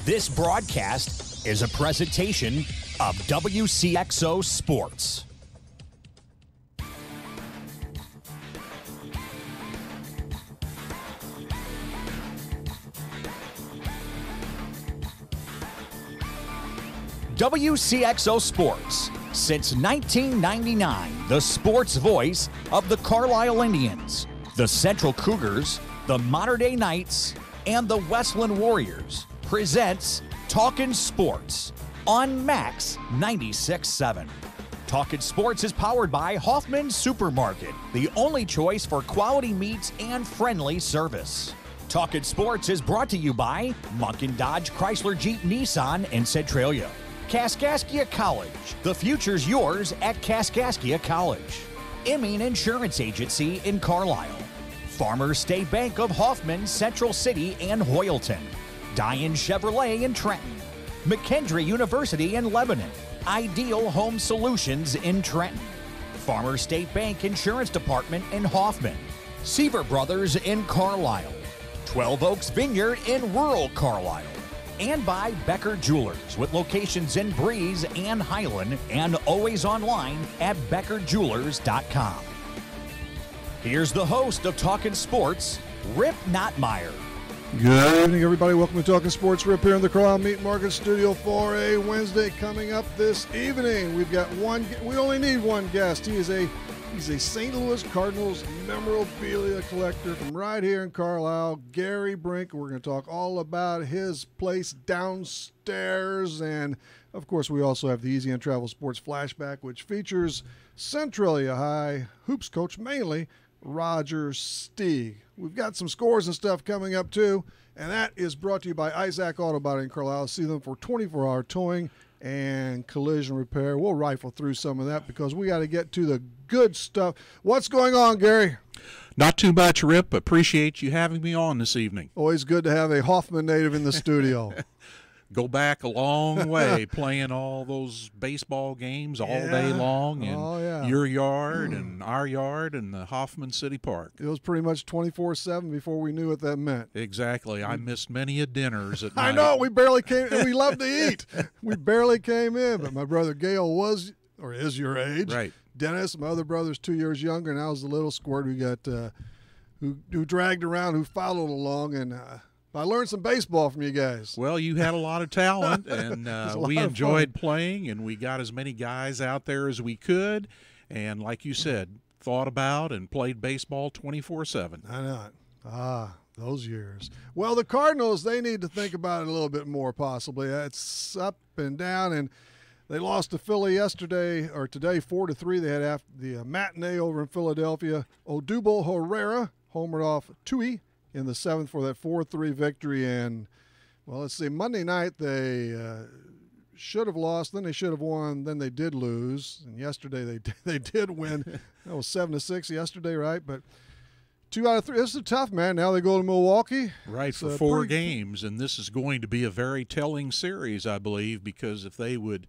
This broadcast is a presentation of Wcxo Sports. Wcxo Sports, since 1999, the sports voice of the Carlisle Indians, the Central Cougars, the Mater Dei Knights, and the Westland Warriors, presents Talkin Sports on Max 96.7. Talkin Sports is powered by Hoffman Supermarket, the only choice for quality meats and friendly service. Talkin Sports is brought to you by Munkin Dodge Chrysler Jeep Nissan in Centralia. Kaskaskia College. The future's yours at Kaskaskia College. Imming Insurance Agency in Carlisle. Farmers State Bank of Hoffman, Central City, and Hoyleton. Diane Chevrolet in Trenton. McKendree University in Lebanon. Ideal Home Solutions in Trenton. Farmers State Bank Insurance Department in Hoffman. Seaver Brothers in Carlisle. 12 Oaks Vineyard in rural Carlisle. And by Becker Jewelers, with locations in Breeze and Highland, and always online at beckerjewelers.com. Here's the host of Talkin Sports, Rip Nottmeyer. Good evening, everybody. Welcome to Talkin Sports. Rip here in the Carlisle Meat Market Studio for a Wednesday. Coming up this evening, we've got we only need one guest. He's a St. Louis Cardinals memorabilia collector from right here in Carlisle, Gary Brink. We're going to talk all about his place downstairs. And, of course, we also have the Easy on Travel Sports Flashback, which features Centralia High hoops coach, mainly Roger Stieg. We've got some scores and stuff coming up, too. And that is brought to you by Isaac Auto Body in Carlisle. See them for 24-hour towing and collision repair. We'll rifle through some of that because we got to get to the good stuff. What's going on, Gary? Not too much, Rip. Appreciate you having me on this evening. Always good to have a Hoffman native in the studio. Go back a long way playing all those baseball games all day long in your yard and our yard and the Hoffman City Park. It was pretty much 24/7 before we knew what that meant. Exactly. I missed many a dinners at night. I know. We barely came, and we love to eat. We barely came in, but my brother Gail was, or is your age. Right. Dennis, my other brother's 2 years younger, and I was the little squirt who got who dragged around, who followed along, and I learned some baseball from you guys. Well, you had a lot of talent, and we enjoyed playing, and we got as many guys out there as we could, and like you said, thought about and played baseball 24/7. I know it. Those years. Well, the Cardinals, they need to think about it a little bit more possibly. It's up and down, and they lost to Philly yesterday, or today, 4-3. They had after the matinee over in Philadelphia. Odubel Herrera homered off Tui in the seventh for that 4-3 victory. And, well, let's see, Monday night they should have lost, then they should have won, then they did lose. And yesterday they did win. That was 7-6 yesterday, right? But 2 out of 3. This is tough, man. Now they go to Milwaukee. Right, for 4 games. And this is going to be a very telling series, I believe, because if they would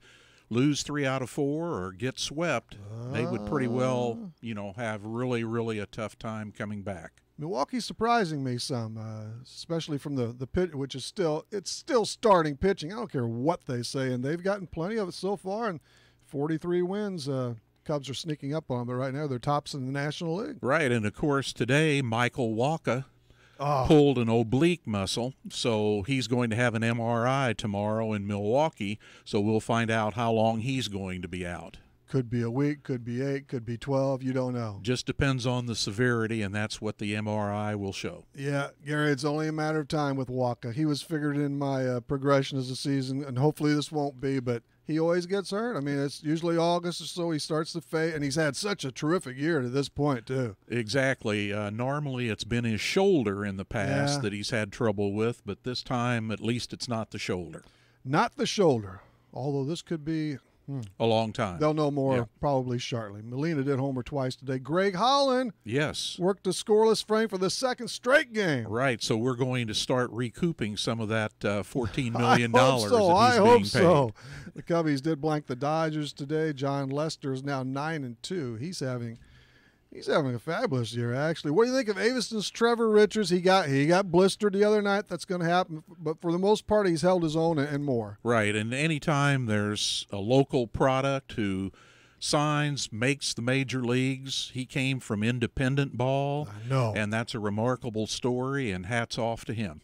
lose 3 out of 4 or get swept, they would pretty well, have really, really a tough time coming back. Milwaukee's surprising me some, especially from the pitch, which is still starting pitching. I don't care what they say, and they've gotten plenty of it so far, and 43 wins. Cubs are sneaking up on them, but right now they're tops in the National League. Right, and of course today Michael Wacha pulled an oblique muscle, so he's going to have an MRI tomorrow in Milwaukee, so we'll find out how long he's going to be out. Could be a week, could be 8, could be 12, you don't know. Just depends on the severity, and that's what the MRI will show. Yeah, Gary, it's only a matter of time with Wacha. He was figured in my progression as a season, and hopefully this won't be, but he always gets hurt. I mean, it's usually August or so he starts to fade, and he's had such a terrific year to this point, too. Exactly. Normally it's been his shoulder in the past that he's had trouble with, but this time at least it's not the shoulder. Not the shoulder, although this could be a long time. They'll know more probably shortly. Molina did homer twice today. Greg Holland worked a scoreless frame for the second straight game. Right, so we're going to start recouping some of that $14 million I hope so. that he's being paid. So. The Cubbies did blank the Dodgers today. John Lester is now 9-2. He's having He's having a fabulous year, actually. What do you think of Aveston's Trevor Richards? He got blistered the other night. That's going to happen. But for the most part, he's held his own and more. Right, and anytime there's a local product who signs, makes the major leagues, he came from independent ball. I know. And that's a remarkable story, and hats off to him.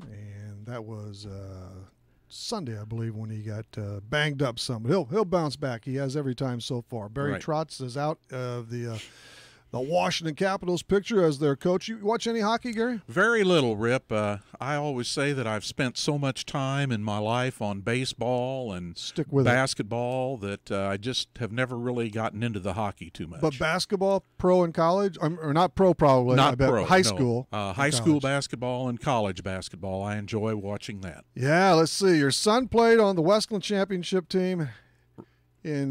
And that was Sunday, I believe, when he got banged up some. He'll bounce back. He has every time so far. Barry Trotz is out of the Washington Capitals picture as their coach. You watch any hockey, Gary? Very little, Rip. I always say that I've spent so much time in my life on baseball and basketball that I just have never really gotten into the hockey too much. But basketball, pro in college? Or not pro probably. Not I bet. pro. High no. school. High school basketball and college basketball. I enjoy watching that. Yeah, let's see. Your son played on the Westland Championship team in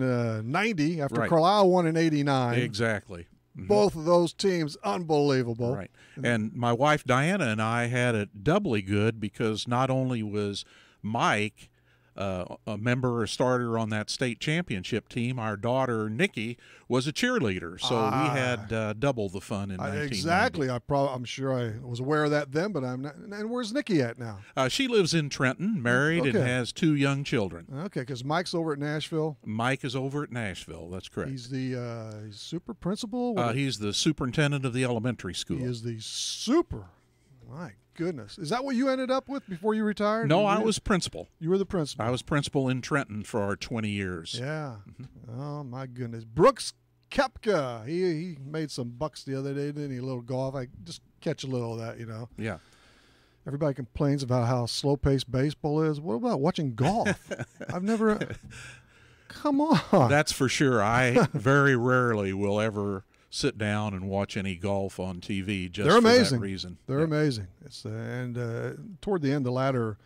90 after Carlisle won in 89. Exactly. Both of those teams, unbelievable. Right. And my wife Diana and I had it doubly good because not only was Mike a member or starter on that state championship team, our daughter Nikki was a cheerleader. So we had double the fun in 1990. Exactly. I'm sure I was aware of that then, but I'm not. And where's Nikki at now? She lives in Trenton, married, and has 2 young children. Okay, because Mike's over at Nashville. Mike is over at Nashville. That's correct. He's the super principal? He's the superintendent of the elementary school. He is the super. My goodness. Is that what you ended up with before you retired? No, I was principal. You were the principal. I was principal in Trenton for our 20 years. Yeah. Oh, my goodness. Brooks Koepka. He made some bucks the other day, didn't he? A little golf. I just catch a little of that, you know. Yeah. Everybody complains about how slow-paced baseball is. What about watching golf? I've never come on. That's for sure. I very rarely will ever sit down and watch any golf on TV just They're amazing. For that reason. They're amazing. It's toward the end, the latter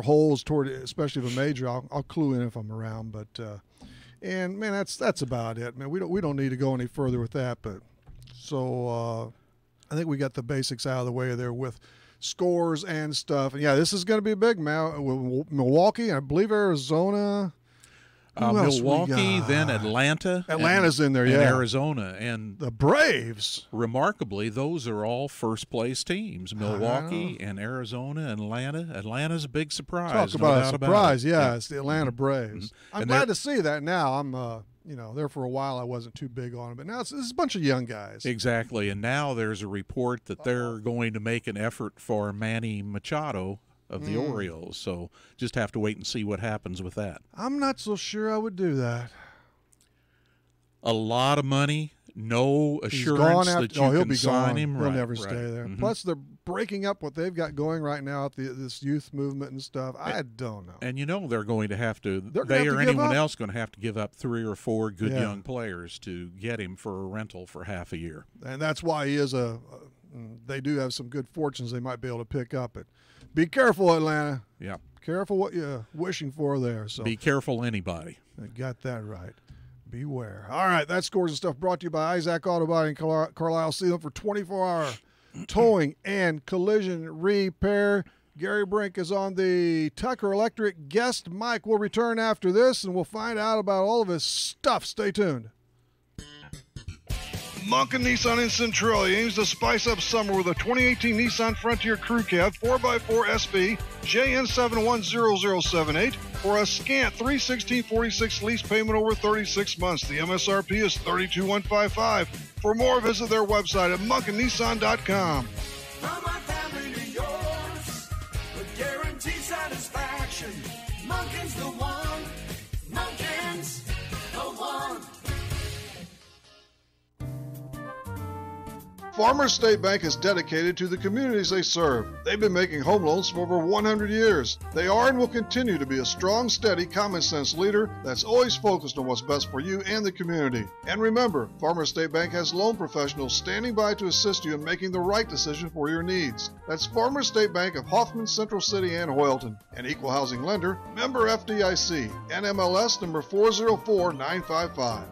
holes toward, especially of a major, I'll clue in if I'm around. But and man, that's about it, man. We don't need to go any further with that. But so I think we got the basics out of the way there with scores and stuff. And yeah, this is going to be big. Milwaukee, I believe Arizona. Milwaukee, then Atlanta. Atlanta's in there, and yeah. Arizona. And the Braves. Remarkably, those are all first-place teams. Milwaukee and Arizona and Atlanta. Atlanta's a big surprise. Talk about a surprise, yeah. It's the Atlanta Braves. Mm-hmm. I'm glad to see that now. I'm, there for a while I wasn't too big on it, but now it's a bunch of young guys. Exactly, and now there's a report that they're going to make an effort for Manny Machado of the Orioles, so just have to wait and see what happens with that. I'm not so sure I would do that. A lot of money, no assurance that you can sign him. He'll never stay there. Mm-hmm. Plus, they're breaking up what they've got going right now at this youth movement and stuff. I don't know. And they're going to have to, they or anyone else going to have to give up 3 or 4 good young players to get him for a rental for half a year. And that's why he is they do have some good fortunes they might be able to pick up it. Be careful, Atlanta. Yeah. Careful what you're wishing for there. So be careful, anybody. I got that right. Beware. All right, that Scores and Stuff brought to you by Isaac Auto Body in Carlisle. See them for 24-hour towing and collision repair. Gary Brink is on the Tucker Electric guest mic. We'll return after this, and we'll find out about all of his stuff. Stay tuned. Monken Nissan in Centralia aims to spice up summer with a 2018 Nissan Frontier Crew Cab 4x4 SV JN710078 for a scant $316.46 lease payment over 36 months. The MSRP is $32,155. For more, visit their website at monkennissan.com. From our family to yours, with guaranteed satisfaction. Monken's the one. Monken's the one. Farmers State Bank is dedicated to the communities they serve. They've been making home loans for over 100 years. They are and will continue to be a strong, steady, common-sense leader that's always focused on what's best for you and the community. And remember, Farmers State Bank has loan professionals standing by to assist you in making the right decision for your needs. That's Farmers State Bank of Hoffman, Central City, and Hoyleton. An equal housing lender, member FDIC, NMLS number 404955.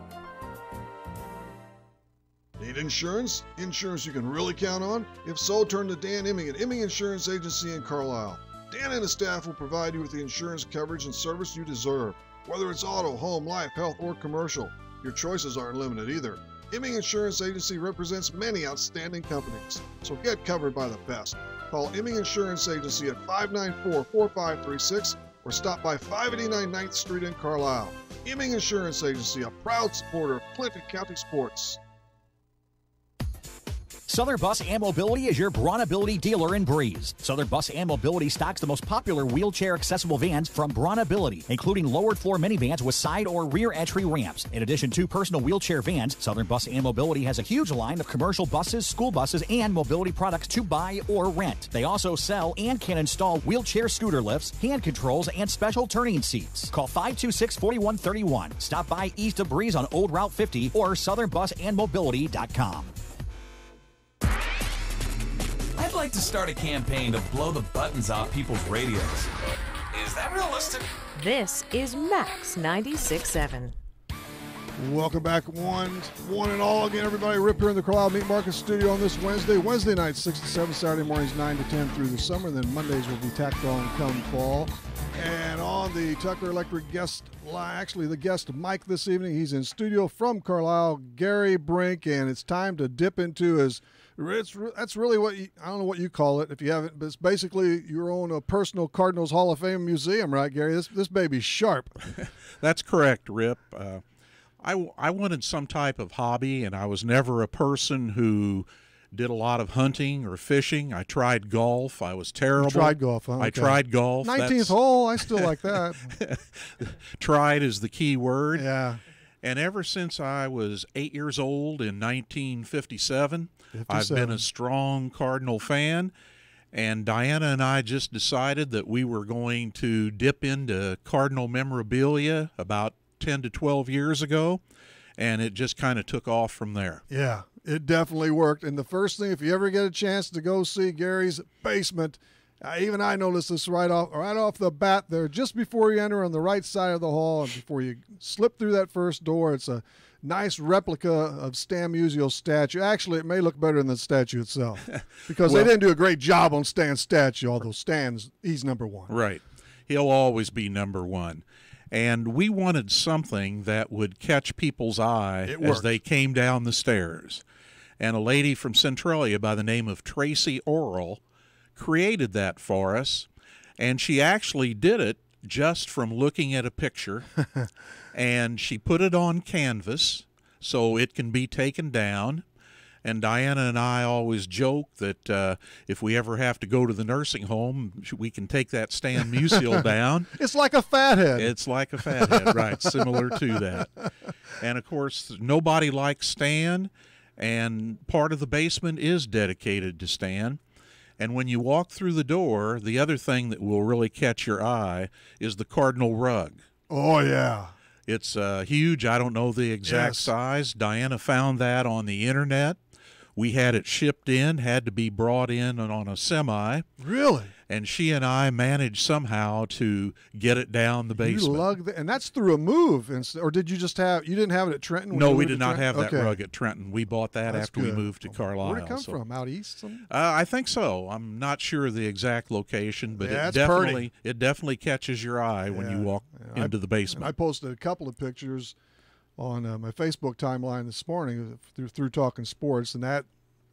Need insurance? Insurance you can really count on? If so, turn to Dan Imming at Imming Insurance Agency in Carlisle. Dan and his staff will provide you with the insurance coverage and service you deserve. Whether it's auto, home, life, health, or commercial, your choices aren't limited either. Iming Insurance Agency represents many outstanding companies, so get covered by the best. Call Iming Insurance Agency at 594-4536 or stop by 589 9th Street in Carlisle. Iming Insurance Agency, a proud supporter of Clinton County sports. Southern Bus and Mobility is your Bronability dealer in Breeze. Southern Bus and Mobility stocks the most popular wheelchair-accessible vans from Bronability, including lowered-floor minivans with side or rear entry ramps. In addition to personal wheelchair vans, Southern Bus and Mobility has a huge line of commercial buses, school buses, and mobility products to buy or rent. They also sell and can install wheelchair scooter lifts, hand controls, and special turning seats. Call 526-4131. Stop by east of Breeze on Old Route 50 or southernbusandmobility.com. I'd like to start a campaign to blow the buttons off people's radios. Is that realistic? This is Max 96.7. Welcome back, one and all again, everybody. Rip here in the Carlisle Meat Market Studio on this Wednesday night, 6 to 7, Saturday mornings, 9 to 10 through the summer, and then Mondays will be tacked on come fall. And on the Tucker Electric guest, actually the guest Mike this evening, he's in studio from Carlisle, Gary Brink, and it's time to dip into his. That's really what I don't know what you call it if you haven't, but it's basically your own personal Cardinals Hall of Fame museum, right, Gary? This baby's sharp. That's correct, Rip. I wanted some type of hobby, and I was never a person who did a lot of hunting or fishing. I tried golf. I was terrible. You tried golf, huh? Okay. I tried golf. 19th hole. I still like that. Tried is the key word. Yeah. And ever since I was 8 years old in 1957, I've been a strong Cardinal fan. And Diana and I just decided that we were going to dip into Cardinal memorabilia about 10 to 12 years ago, and it just kind of took off from there. Yeah, it definitely worked. And the first thing, if you ever get a chance to go see Gary's basement, even I noticed this right off the bat there, just before you enter on the right side of the hall and before you slip through that first door. It's a nice replica of Stan Musial's statue. Actually, it may look better than the statue itself because they didn't do a great job on Stan's statue, although he's number one. Right. He'll always be number one. And we wanted something that would catch people's eye as they came down the stairs. And a lady from Centralia by the name of Tracy Orrell created that for us, and she actually did it just from looking at a picture. And she put it on canvas so it can be taken down. And Diana and I always joke that if we ever have to go to the nursing home, we can take that Stan Musial down. It's like a fathead. It's like a fathead, right, similar to that. And, of course, nobody likes Stan, and part of the basement is dedicated to Stan. And when you walk through the door, the other thing that will really catch your eye is the Cardinal rug. Oh, yeah. It's huge. I don't know the exact size. Diana found that on the internet. We had it shipped in, had to be brought in on a semi. Really? And she and I managed somehow to get it down the basement. And that's through a move, or did you you didn't have it at Trenton? No, we did not have that rug at Trenton. We bought that after we moved to Carlisle. Where'd it come from? Out east? I think so. I'm not sure of the exact location, but it definitely catches your eye when you walk into the basement. I posted a couple of pictures on my Facebook timeline this morning through Talkin Sports, and that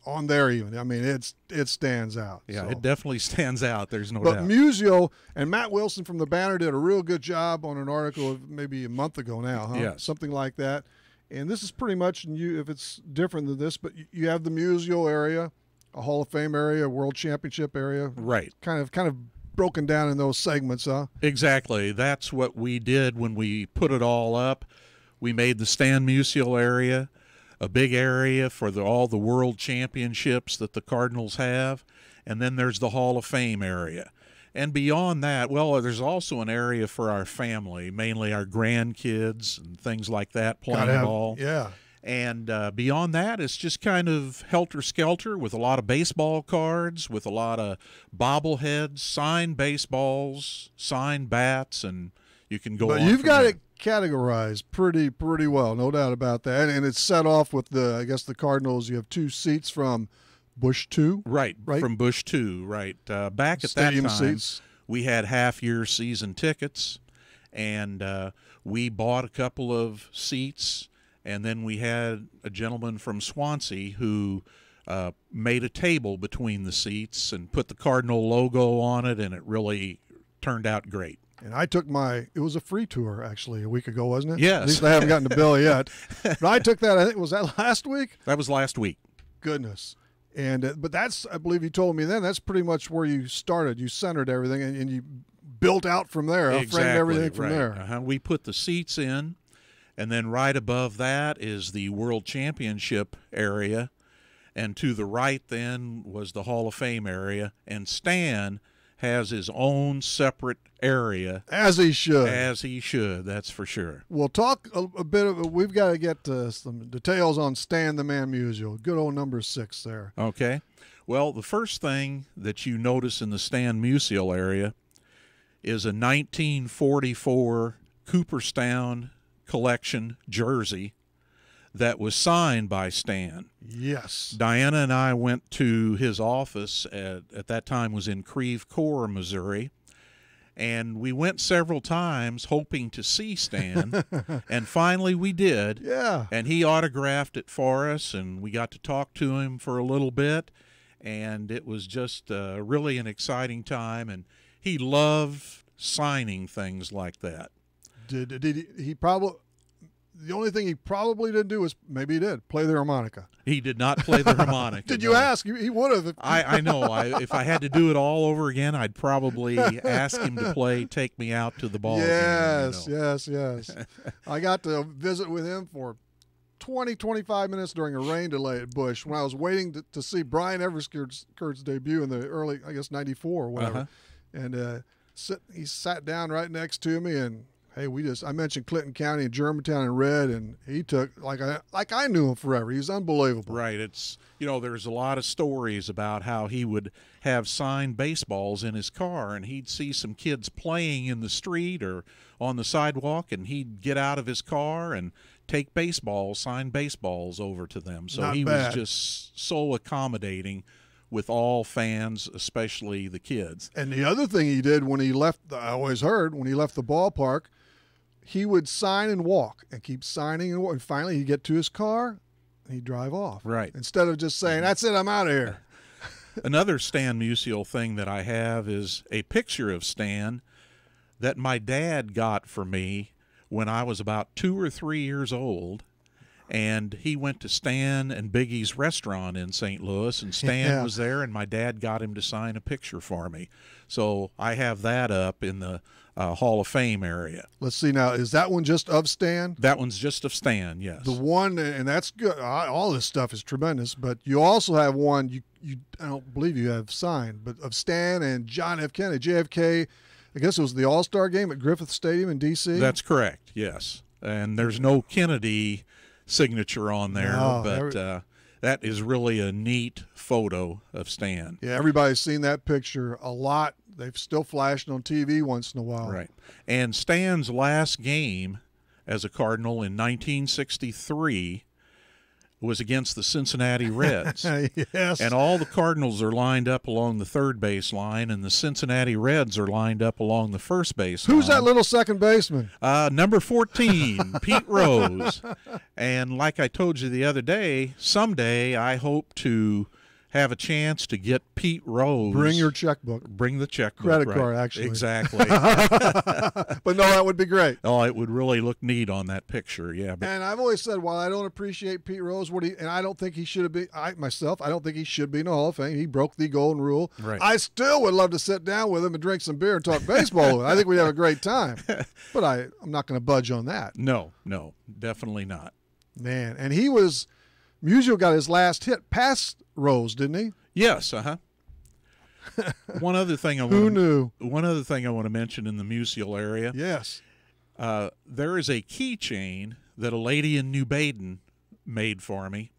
on there even. I mean, it stands out. Yeah, so. It definitely stands out. There's no doubt. But Musial and Matt Wilson from the Banner did a real good job on an article maybe a month ago now, huh? Yes. Something like that. And this is pretty much, if it's different than this, but you have the Musial area, a Hall of Fame area, a World Championship area. Right. Kind of broken down in those segments, huh? Exactly. That's what we did when we put it all up. We made the Stan Musial area a big area for all the world championships that the Cardinals have, and then there's the Hall of Fame area. And beyond that, well, there's also an area for our family, mainly our grandkids and things like that, playing ball. Yeah. And beyond that, it's just kind of helter-skelter with a lot of baseball cards, with a lot of bobbleheads, signed baseballs, signed bats, and you can go on. But you've got it categorized pretty well, no doubt about that. And it's set off with the Cardinals. You have two seats from Busch 2. Right, from Busch 2, right. Back at Stadium that time, seats. We had half-year season tickets, and we bought a couple of seats, And then we had a gentleman from Swansea who made a table between the seats and put the Cardinal logo on it, and it really turned out great. And I took it was a free tour, actually, a week ago, wasn't it? Yes. At least I haven't gotten the bill yet. But I took that, I think, was that last week? That was last week. Goodness. And but that's, I believe you told me then, that's pretty much where you started. You centered everything, and you built out from there, framed everything from there. We put the seats in, and then right above that is the World Championship area. And to the right then was the Hall of Fame area. And Stan has his own separate area. As he should. As he should, that's for sure. We'll talk a bit of, we've got to get some details on Stan the Man Musial. Good old number 6 there. Okay. Well, the first thing that you notice in the Stan Musial area is a 1944 Cooperstown collection jersey that was signed by Stan. Yes. Diana and I went to his office at that time was in Creve Coeur, Missouri, and we went several times hoping to see Stan, and finally we did. Yeah. And he autographed it for us, and we got to talk to him for a little bit, and it was just really an exciting time, and he loved signing things like that. Did he probably... The only thing he probably didn't do was, maybe he did, play the harmonica. He did not play the harmonica. Did you ask? He would have. I know. If I had to do it all over again, I'd probably ask him to play Take Me Out to the Ball game. Yes. I got to visit with him for 25 minutes during a rain delay at Busch when I was waiting to see Brian Everskurt's debut in the early, I guess, 94 or whatever. And he sat down right next to me, and hey, I mentioned Clinton County and Germantown in red, and he took, like I knew him forever. He's unbelievable. Right. It's, there's a lot of stories about how he would have signed baseballs in his car, and he'd see some kids playing in the street or on the sidewalk, and he'd get out of his car and take signed baseballs over to them. So he was just so accommodating with all fans, especially the kids. And the other thing he did when he left, I always heard, when he left the ballpark, he would sign and walk and keep signing and walk. And finally, he'd get to his car and he'd drive off. Right. Instead of just saying, that's it, I'm out of here. Another Stan Musial thing that I have is a picture of Stan that my dad got for me when I was about 2 or 3 years old. And he went to Stan and Biggie's restaurant in St. Louis, and Stan was there, and my dad got him to sign a picture for me. So I have that up in the Hall of Fame area. Let's see now. Is that one just of Stan? That one's just of Stan, yes. The one, and that's good. All this stuff is tremendous, but you also have one, I don't believe you have signed, but of Stan and John F. Kennedy, JFK. I guess it was the All-Star game at Griffith Stadium in D.C.? That's correct, yes. And there's no Kennedy signature on there, but that is really a neat photo of Stan. Yeah, everybody's seen that picture a lot. They've still flashed on TV once in a while. Right. And Stan's last game as a Cardinal in 1963 was against the Cincinnati Reds. Yes. And all the Cardinals are lined up along the third base line, and the Cincinnati Reds are lined up along the first base line. Who's that little second baseman? Number 14, Pete Rose. And like I told you the other day, someday I hope to have a chance to get Pete Rose. Bring your checkbook. Bring the checkbook. Credit card, actually. Exactly. But no, that would be great. Oh, it would really look neat on that picture, yeah. But and I've always said, while I don't appreciate Pete Rose, and I don't think he should have been, I don't think he should be in the Hall of Fame. He broke the golden rule. Right. I still would love to sit down with him and drink some beer and talk baseball with him. I think we'd have a great time. But I'm not going to budge on that. No, definitely not. Man, and Musial got his last hit past Rose, didn't he? Yes, One other thing I want to mention in the Musial area. Yes. There is a keychain that a lady in New Baden made for me,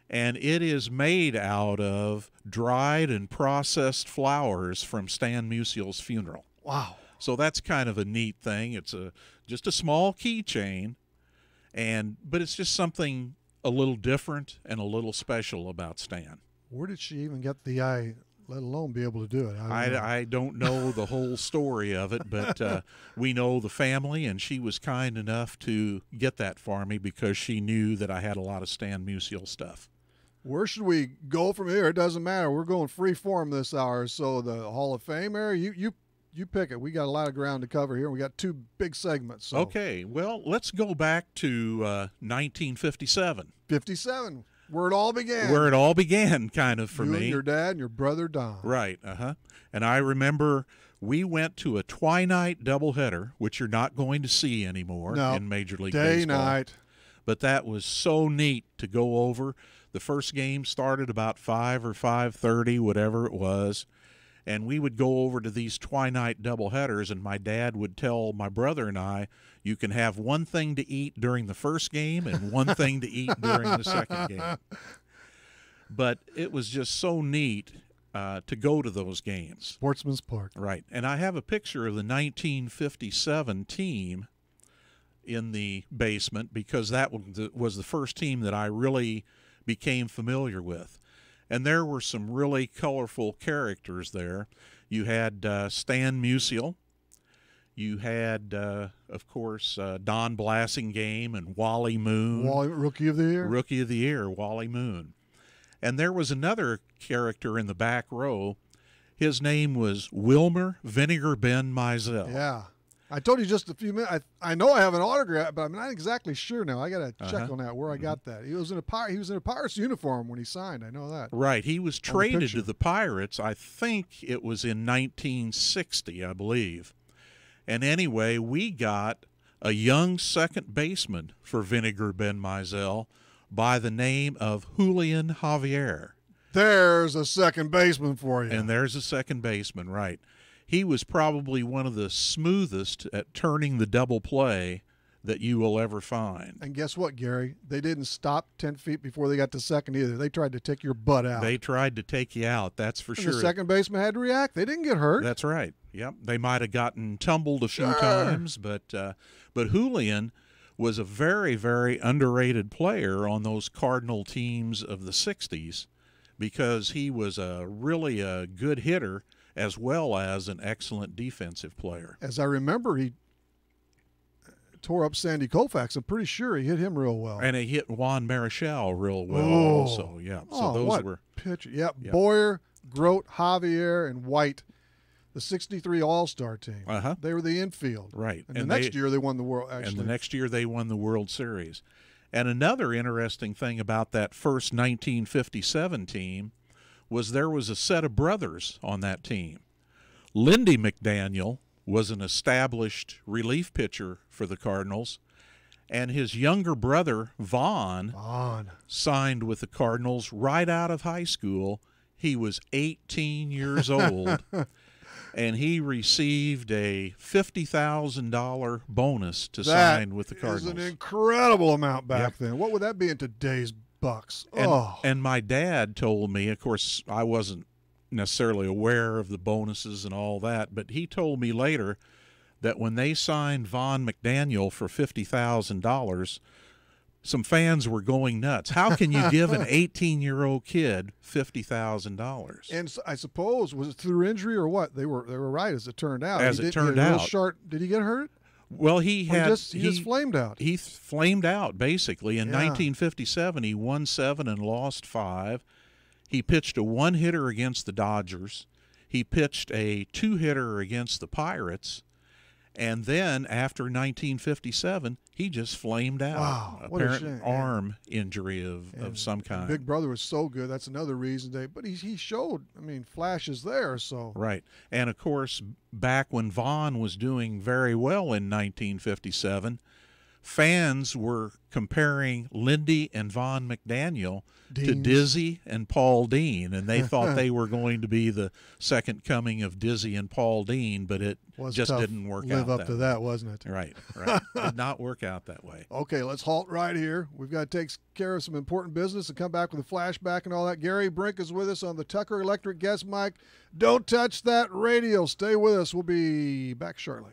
and it is made out of dried and processed flowers from Stan Musial's funeral. Wow. So that's kind of a neat thing. It's just a small keychain, but it's just something a little different and a little special about Stan. Where did she even get the let alone be able to do it. I don't know the whole story of it, but we know the family, and she was kind enough to get that for me because she knew that I had a lot of Stan Musial stuff. Where should we go from here? It doesn't matter. We're going free form this hour. So the Hall of Fame area, you pick it. We got a lot of ground to cover here. We got two big segments. So. Okay, well, let's go back to 1957. 57, where it all began. Where it all began, kind of, for you me. And your dad and your brother Don. Right, And I remember we went to a twilight doubleheader, which you're not going to see anymore in Major League Baseball. Day-night. But that was so neat to go over. The first game started about 5 or 5:30, whatever it was, and we would go over to these twilight doubleheaders, and my dad would tell my brother and I, you can have one thing to eat during the first game and one thing to eat during the second game. But it was just so neat to go to those games. Sportsman's Park. Right, and I have a picture of the 1957 team in the basement because that was the first team that I really became familiar with. And there were some really colorful characters there. You had Stan Musial. You had, of course, Don Blasingame and Wally Moon. Rookie of the Year? Rookie of the Year, Wally Moon. And there was another character in the back row. His name was Wilmer Vinegar Ben Mizell. Yeah. I told you just a few minutes. I know I have an autograph, but I'm not exactly sure now. I got to check on that, where I got that. He was in a Pirates uniform when he signed. I know that. Right. He was traded to the Pirates. I think it was in 1960, I believe. And anyway, we got a young second baseman for Vinegar Ben Mizell by the name of Julian Javier. There's a second baseman for you. And there's a second baseman, right. He was probably one of the smoothest at turning the double play that you will ever find. And guess what, Gary? They didn't stop 10 feet before they got to second either. They tried to take your butt out. They tried to take you out, that's for sure. The second baseman had to react. They didn't get hurt. That's right. Yep. They might have gotten tumbled a few times, but Julian was a very, very underrated player on those Cardinal teams of the 60s because he was really a good hitter as well as an excellent defensive player. As I remember, he tore up Sandy Koufax. I'm pretty sure he hit him real well. And he hit Juan Marichal real well also. Yeah. So those were pitcher. Yep. Boyer, Grote, Javier, and White, the 63 All-Star team. They were the infield. Right. And the next year they won the World, actually. And the next year they won the World Series. And another interesting thing about that first 1957 team was there was a set of brothers on that team. Lindy McDaniel was an established relief pitcher for the Cardinals, and his younger brother, Vaughn, signed with the Cardinals right out of high school. He was 18 years old, and he received a $50,000 bonus to sign with the Cardinals. That is an incredible amount back then. What would that be in today's bucks? And my dad told me, of course, I wasn't necessarily aware of the bonuses and all that, but he told me later that when they signed Vaughn McDaniel for $50,000, some fans were going nuts. How can you give an 18-year-old kid $50,000? And I suppose, was it through injury or what? They were right, as it turned out. As it turned out. Did he get hurt? Well, he just flamed out. He flamed out, basically. In 1957, he won 7 and lost 5. He pitched a 1-hitter against the Dodgers. He pitched a 2-hitter against the Pirates. And then, after 1957, he just flamed out. Wow, what a shame. Arm injury of some kind. Big Brother was so good. That's another reason. But he showed, flashes there. So Right. And, of course, back when Vaughn was doing very well in 1957, fans were comparing Lindy and Vaughn McDaniel to Dizzy and Paul Dean, and they thought they were going to be the second coming of Dizzy and Paul Dean, but it just didn't work out. Live up to that, wasn't it? Right. Did not work out that way. Okay, let's halt right here. We've got to take care of some important business and come back with a flashback and all that. Gary Brink is with us on the Tucker Electric guest mic. Don't touch that radio. Stay with us. We'll be back shortly.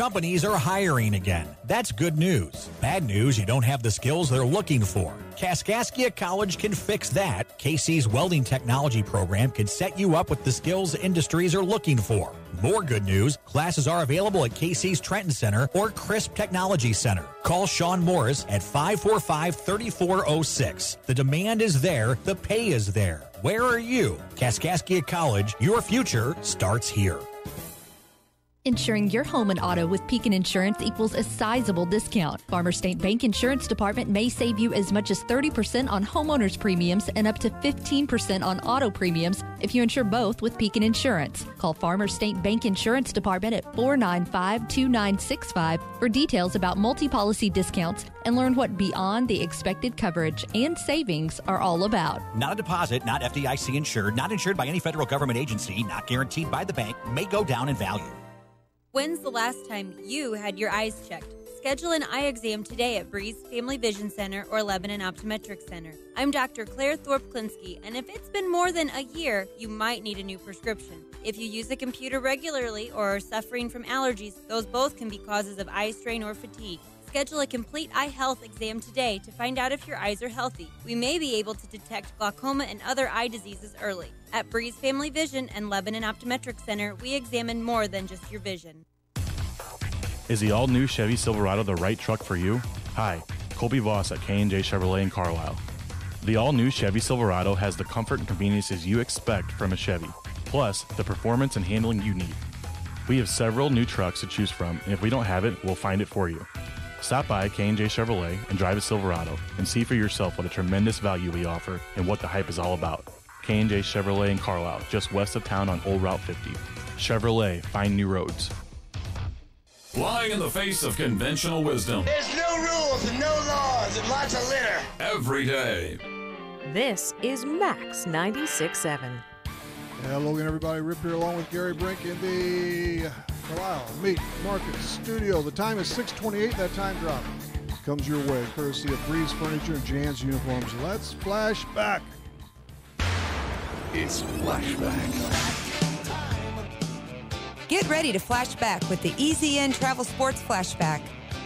companies are hiring again. That's good news. Bad news, you don't have the skills they're looking for. Kaskaskia College can fix that. KC's welding technology program can set you up with the skills industries are looking for. More good news, classes are available at KC's Trenton Center or Crisp Technology Center. Call Sean Morris at 545-3406. The demand is there, the pay is there. Where are you? Kaskaskia College, your future starts here. Insuring your home and auto with Pekin Insurance equals a sizable discount. Farmers State Bank Insurance Department may save you as much as 30% on homeowners premiums and up to 15% on auto premiums if you insure both with Pekin Insurance. Call Farmers State Bank Insurance Department at 495-2965 for details about multi-policy discounts and learn what beyond the expected coverage and savings are all about. Not a deposit, not FDIC insured, not insured by any federal government agency, not guaranteed by the bank, may go down in value. When's the last time you had your eyes checked? Schedule an eye exam today at Breeze Family Vision Center or Lebanon Optometric Center. I'm Dr. Claire Thorpe-Klinsky, and if it's been more than a year, you might need a new prescription. If you use a computer regularly or are suffering from allergies, those both can be causes of eye strain or fatigue. Schedule a complete eye health exam today to find out if your eyes are healthy. We may be able to detect glaucoma and other eye diseases early. At Breeze Family Vision and Lebanon Optometric Center, we examine more than just your vision. Is the all-new Chevy Silverado the right truck for you? Hi, Colby Voss at K&J Chevrolet in Carlisle. The all-new Chevy Silverado has the comfort and conveniences you expect from a Chevy, plus the performance and handling you need. We have several new trucks to choose from, and if we don't have it, we'll find it for you. Stop by K&J Chevrolet and drive a Silverado and see for yourself what a tremendous value we offer and what the hype is all about. K&J Chevrolet in Carlisle, just west of town on Old Route 50. Chevrolet, find new roads. Flying in the face of conventional wisdom. There's no rules and no laws and lots of litter. Every day. This is Max 96.7. Hello again, everybody. Rip here along with Gary Brink in the Carlisle Meat Market Studio. The time is 6:28. That time drop comes your way, courtesy of Breeze Furniture and Jan's Uniforms. Let's flash back. It's flashback. Get ready to flash back with the Easy In Travel Sports Flashback.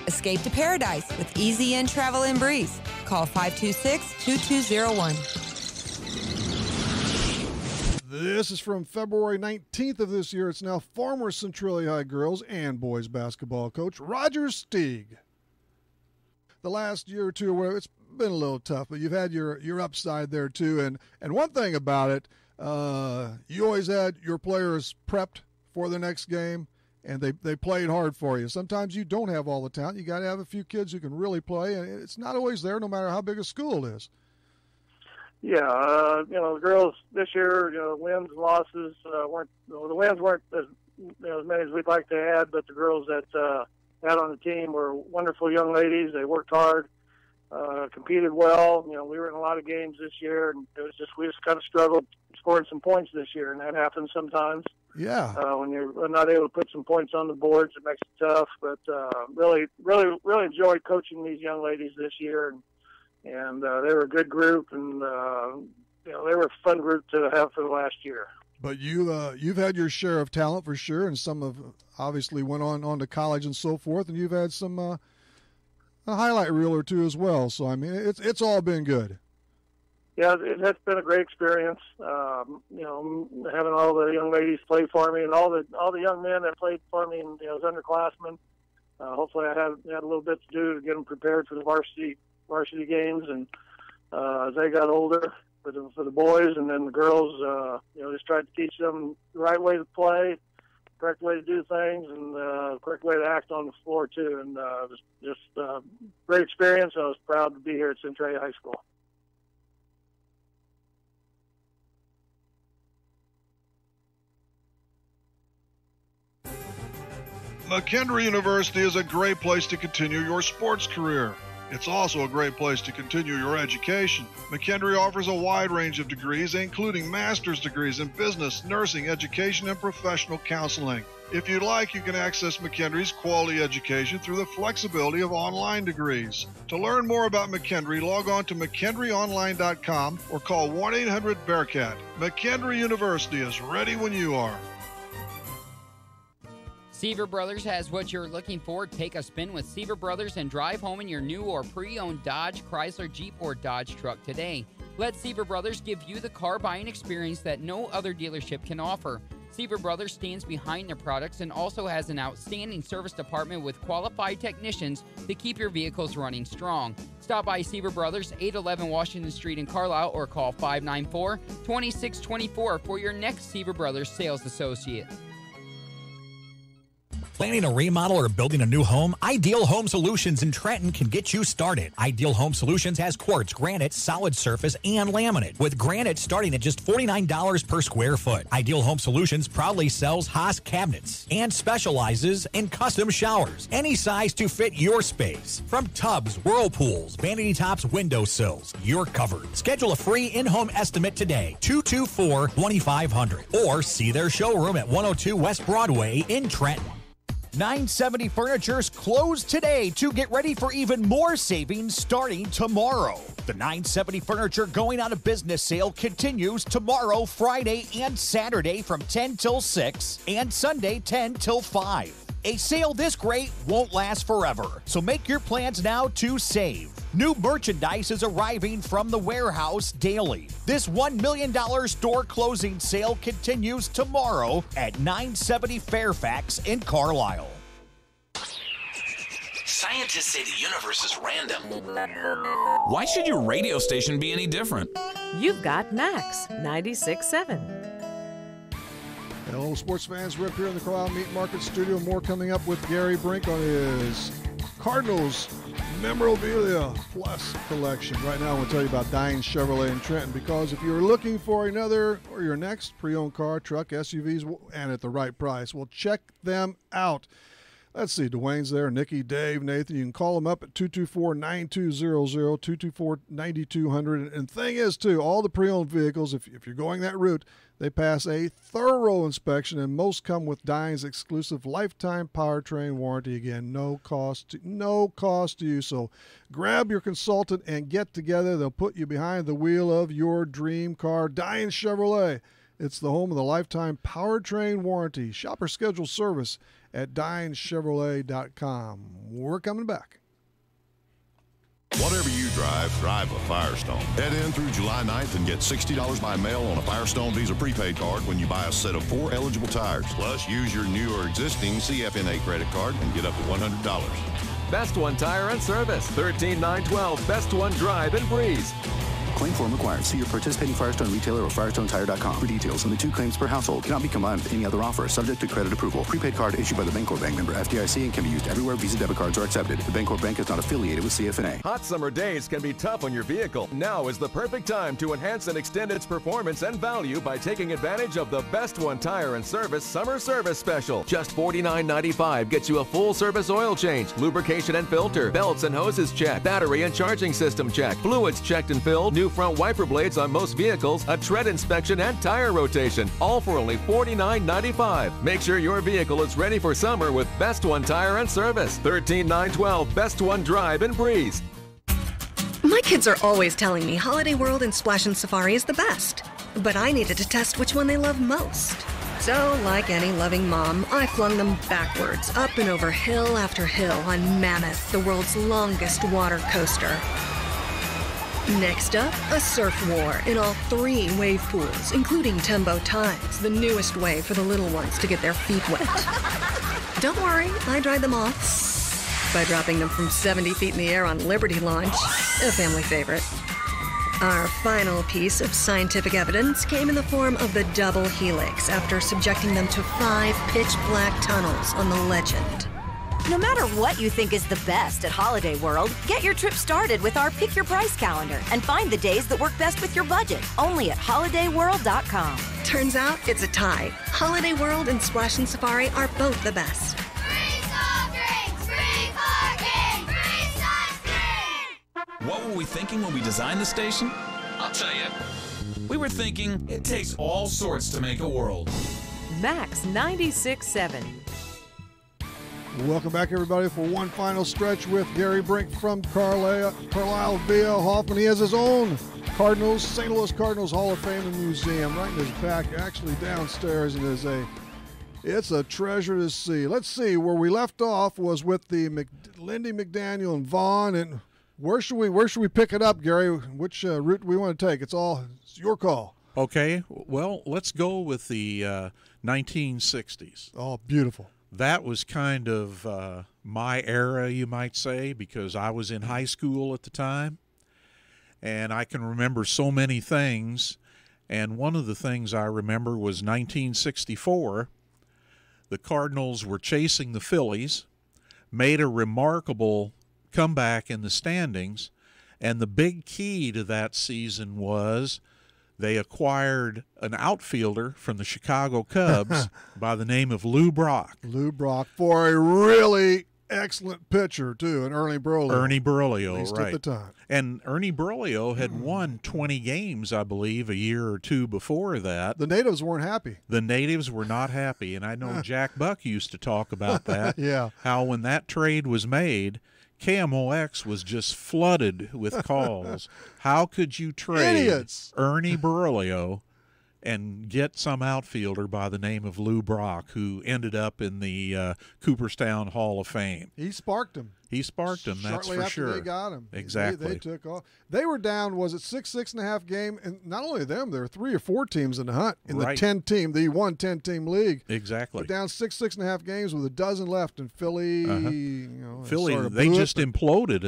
Escape to paradise with Easy In Travel and Breeze. Call 526-2201. This is from February 19th of this year. It's now former Centralia High girls and boys basketball coach Roger Stieg. The last year or two, where it's been a little tough, but you've had your upside there too. And one thing about it, you always had your players prepped for the next game, and they played hard for you. Sometimes you don't have all the talent. You got to have a few kids who can really play, and it's not always there, no matter how big a school is. Yeah, the girls this year, wins and losses weren't. The wins weren't as many as we'd like to add, but the girls that had on the team were wonderful young ladies. They worked hard, competed well. We were in a lot of games this year, and we just kind of struggled scoring some points this year, and that happens sometimes. Yeah. When you're not able to put some points on the boards, it makes it tough. But really enjoyed coaching these young ladies this year, and they were a good group, and they were a fun group to have for the last year. But you've had your share of talent for sure, and some have obviously went on to college and so forth, and you've had some a highlight reel or two as well. So I mean, it's all been good. Yeah, it's been a great experience. Having all the young ladies play for me, and all the young men that played for me, and as underclassmen. Hopefully, I had a little bit to do to get them prepared for the varsity games, and as they got older, for the boys, and then the girls, just tried to teach them the right way to play, correct way to do things, and correct way to act on the floor too. And it was just a great experience. I was proud to be here at Centralia High School. McKendree University is a great place to continue your sports career. It's also a great place to continue your education. McKendree offers a wide range of degrees, including master's degrees in business, nursing, education, and professional counseling. If you'd like, you can access McKendree's quality education through the flexibility of online degrees. To learn more about McKendree, log on to McKendreeOnline.com or call 1-800-BEARCAT. McKendree University is ready when you are. Seaver Brothers has what you're looking for. Take a spin with Seaver Brothers and drive home in your new or pre-owned Dodge, Chrysler, Jeep, or Dodge truck today. Let Seaver Brothers give you the car buying experience that no other dealership can offer. Seaver Brothers stands behind their products and also has an outstanding service department with qualified technicians to keep your vehicles running strong. Stop by Seaver Brothers, 811 Washington Street in Carlisle, or call 594-2624 for your next Seaver Brothers sales associate. Planning a remodel or building a new home? Ideal Home Solutions in Trenton can get you started. Ideal Home Solutions has quartz, granite, solid surface, and laminate, with granite starting at just $49 per square foot. Ideal Home Solutions proudly sells Haas cabinets and specializes in custom showers, any size to fit your space. From tubs, whirlpools, vanity tops, windowsills, you're covered. Schedule a free in-home estimate today, 224-2500, or see their showroom at 102 West Broadway in Trenton. 970 Furniture's closed today to get ready for even more savings starting tomorrow. The 970 Furniture going out of business sale continues tomorrow, Friday, and Saturday from 10 till 6 and Sunday 10 till 5. A sale this great won't last forever, so make your plans now to save. New merchandise is arriving from the warehouse daily. This $1 million store closing sale continues tomorrow at 970 Fairfax in Carlisle. Scientists say the universe is random. Why should your radio station be any different? You've got Max 96.7. Hello, sports fans. We're up here in the Carlisle Meat Market Studio. More coming up with Gary Brink on his Cardinals Memorabilia Plus collection. Right now, I want to tell you about Dine Chevrolet in Trenton, because if you're looking for another or your next pre-owned car, truck, SUVs, and at the right price, well, check them out. Let's see, Dwayne's there, Nikki, Dave, Nathan. You can call them up at 224-9200, 224-9200. And the thing is, too, all the pre-owned vehicles, if you're going that route, they pass a thorough inspection, and most come with Dine's exclusive lifetime powertrain warranty. Again, no cost to you. So grab your consultant and get together. They'll put you behind the wheel of your dream car. Dine Chevrolet. It's the home of the lifetime powertrain warranty. Shop or schedule service at dinechevrolet.com. We're coming back. Whatever you drive, drive a Firestone. Head in through July 9th and get $60 by mail on a Firestone Visa prepaid card when you buy a set of 4 eligible tires. Plus, use your new or existing CFNA credit card and get up to $100. Best One Tire and Service, 13912 Best One Drive in Breeze. Claim form required. See your participating Firestone retailer or FirestoneTire.com for details. Only 2 claims per household. Cannot be combined with any other offer. Subject to credit approval. Prepaid card issued by the Bancorp Bank, member FDIC, and can be used everywhere Visa debit cards are accepted. The Bancorp Bank is not affiliated with CFNA. Hot summer days can be tough on your vehicle. Now is the perfect time to enhance and extend its performance and value by taking advantage of the Best One Tire and Service Summer Service Special. Just $49.95 gets you a full service oil change, lubrication and filter, belts and hoses checked, battery and charging system checked, fluids checked and filled, new front wiper blades on most vehicles, a tread inspection, and tire rotation, all for only $49.95. Make sure your vehicle is ready for summer with Best One Tire and Service, 13912 Best One Drive in Breeze. My kids are always telling me Holiday World and Splash and Safari is the best, but I needed to test which one they love most. So, like any loving mom, I flung them backwards, up and over hill after hill on Mammoth, the world's longest water coaster. Next up, a surf war in all 3 wave pools, including Tembo Tides, the newest way for the little ones to get their feet wet. Don't worry, I dried them off by dropping them from 70 feet in the air on Liberty Launch, a family favorite. Our final piece of scientific evidence came in the form of the double helix after subjecting them to 5 pitch-black tunnels on the Legend. No matter what you think is the best at Holiday World, get your trip started with our Pick Your Price calendar and find the days that work best with your budget, only at holidayworld.com. Turns out it's a tie. Holiday World and Splash and Safari are both the best. Free soft drinks, free parking, free sunscreen. What were we thinking when we designed the station? I'll tell you. We were thinking it takes all sorts to make a world. Max 96.7. Welcome back, everybody, for one final stretch with Gary Brink from Carlisle via Hoffman. He has his own St. Louis Cardinals Hall of Fame and Museum right in his back, actually downstairs, and is a It's a treasure to see. Let's see, where we left off was with the Lindy McDaniel and Vaughn, and where should we pick it up, Gary? Which route do we want to take? It's your call. Okay, well, let's go with the 1960s. Oh, beautiful. That was kind of my era, you might say, because I was in high school at the time, and I can remember so many things. And one of the things I remember was 1964. The Cardinals were chasing the Phillies, made a remarkable comeback in the standings, and the big key to that season was they acquired an outfielder from the Chicago Cubs by the name of Lou Brock. Lou Brock, for a really excellent pitcher, too, and Ernie Broglio. Ernie Broglio, at least right. at the time. And Ernie Broglio had won 20 games, I believe, a year or two before that. The natives weren't happy. The natives were not happy, and I know Jack Buck used to talk about that. Yeah. How when that trade was made, KMOX was just flooded with calls. How could you trade Ernie Broglio and get some outfielder by the name of Lou Brock, who ended up in the Cooperstown Hall of Fame? He sparked him. He sparked him, that's Shortly for after sure. they got him. Exactly. They took off. They were down, was it 6.5 game? And not only them, there were 3 or 4 teams in the hunt in the 10-team, the 10-team league. Exactly. But down 6.5 games with a dozen left, and Philly, Philly, sort of they blew just it, imploded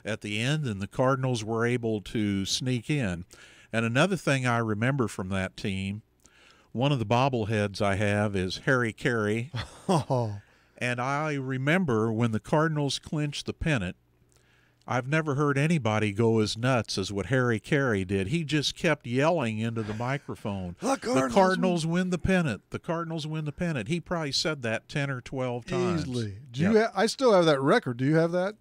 at the end, and the Cardinals were able to sneak in. And another thing I remember from that team, one of the bobbleheads I have is Harry Carey. And I remember when the Cardinals clinched the pennant, I've never heard anybody go as nuts as what Harry Carey did. He just kept yelling into the microphone, the Cardinals win the pennant. The Cardinals win the pennant. He probably said that 10 or 12 times. Easily. I still have that record. Do you have that?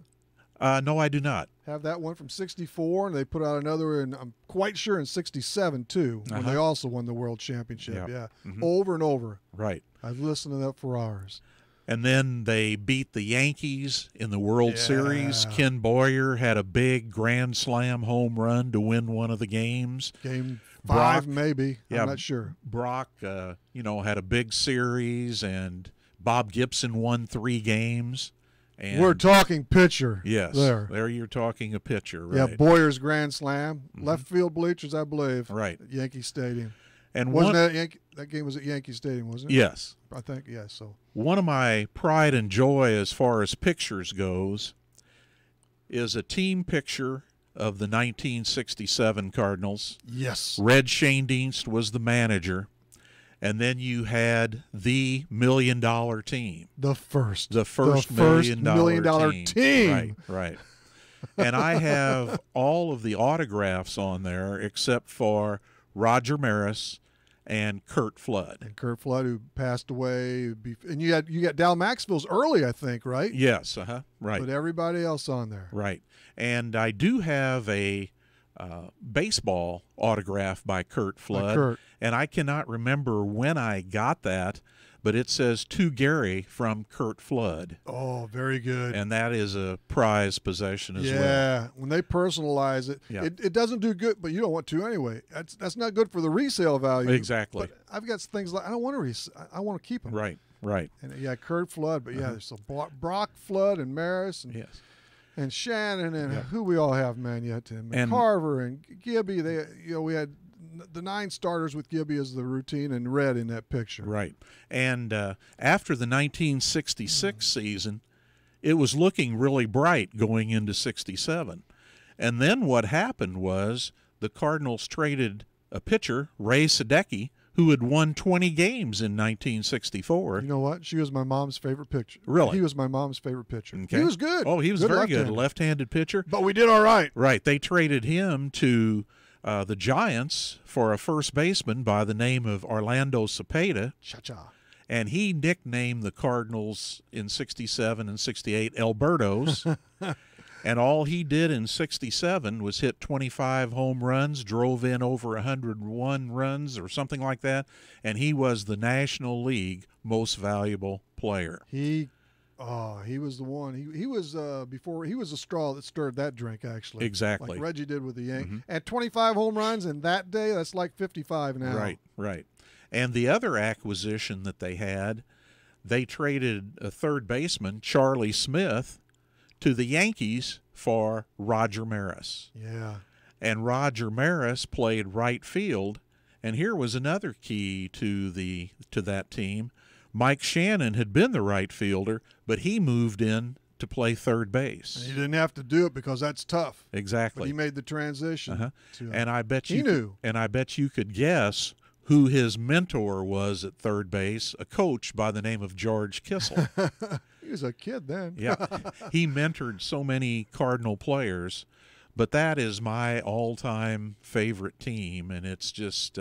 No, I do not. Have that one from 64, and they put out another, and I'm quite sure in 67 too, when they also won the World Championship. Yeah, over and over. Right. I've listened to that for hours. And then they beat the Yankees in the World Series. Ken Boyer had a big grand slam home run to win one of the games. Game 5, maybe. Yeah, I'm not sure. Brock, had a big series, and Bob Gibson won 3 games. And we're talking pitcher. Yes. There you're talking a pitcher, right? Yeah, Boyer's grand slam. Left field bleachers, I believe. Right. At Yankee Stadium. And that game was at Yankee Stadium, wasn't it? Yes. I think, yes. So one of my pride and joy as far as pictures goes is a team picture of the 1967 Cardinals. Yes. Red Schoendienst was the manager. And then you had the $1 million team. The first $1 million team. Right. And I have all of the autographs on there except for Roger Maris and Curt Flood. And Curt Flood, who passed away. And you got Dal Maxville's early, I think, right? Yes, right. But everybody else on there. Right. And I do have a baseball autograph by Curt Flood, and I cannot remember when I got that, but it says to Gary from Curt Flood. Oh, very good. And that is a prized possession as well. Yeah, when they personalize it, it doesn't do good, but you don't want to anyway. That's not good for the resale value. Exactly. But I've got things like I don't want to I want to keep them. Right. And Curt Flood, but there's Brock, Flood, and Maris, and and Shannon, and who we all have, and Carver and Gibby. We had the 9 starters with Gibby as the routine and red in that picture. Right. And after the 1966 season, it was looking really bright going into 67. And then what happened was the Cardinals traded a pitcher, Ray Sadecki, who had won 20 games in 1964. You know what? She was my mom's favorite pitcher. Really? He was my mom's favorite pitcher. Okay. He was good. Oh, he was very good. Left-handed pitcher. But we did all right. Right. They traded him to the Giants for a first baseman by the name of Orlando Cepeda. Cha-cha. And he nicknamed the Cardinals in 67 and 68 Albertos. And all he did in 67 was hit 25 home runs, drove in over 101 runs or something like that, and he was the National League most valuable player. He was the one. He was before he was the straw that stirred that drink, actually. Exactly. Like Reggie did with the Yankees. At 25 home runs in that day, that's like 55 now. Right. And the other acquisition that they traded a third baseman, Charlie Smith, to the Yankees for Roger Maris. Yeah. And Roger Maris played right field. And here was another key to that team. Mike Shannon had been the right fielder, but he moved in to play third base. And he didn't have to do it because that's tough. Exactly. But he made the transition. And I bet he knew. And I bet you could guess who his mentor was at third base, a coach by the name of George Kissel. He was a kid then. Yeah. He mentored so many Cardinal players, but that is my all-time favorite team, and it's just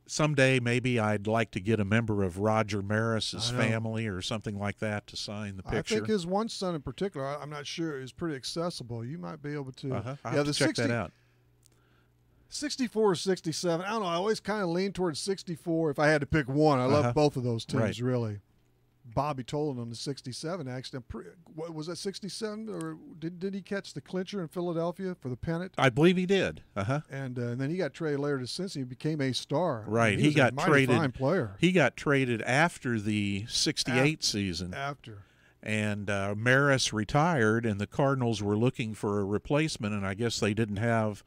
someday maybe I'd like to get a member of Roger Maris's family or something like that to sign the picture. I think his one son in particular, I'm not sure, is pretty accessible. You might be able to. I'll have to check that out. 64 or 67. I don't know. I always kind of lean towards 64 if I had to pick one. I love both of those teams, really. Bobby Tolan on the 67, actually. What was that, 67? Or did he catch the clincher in Philadelphia for the pennant? I believe he did. And then he got traded later to Cincinnati. He became a star. Right. He got a mighty traded. Fine player. He got traded after the 68 season. And Maris retired, and the Cardinals were looking for a replacement, and I guess they didn't have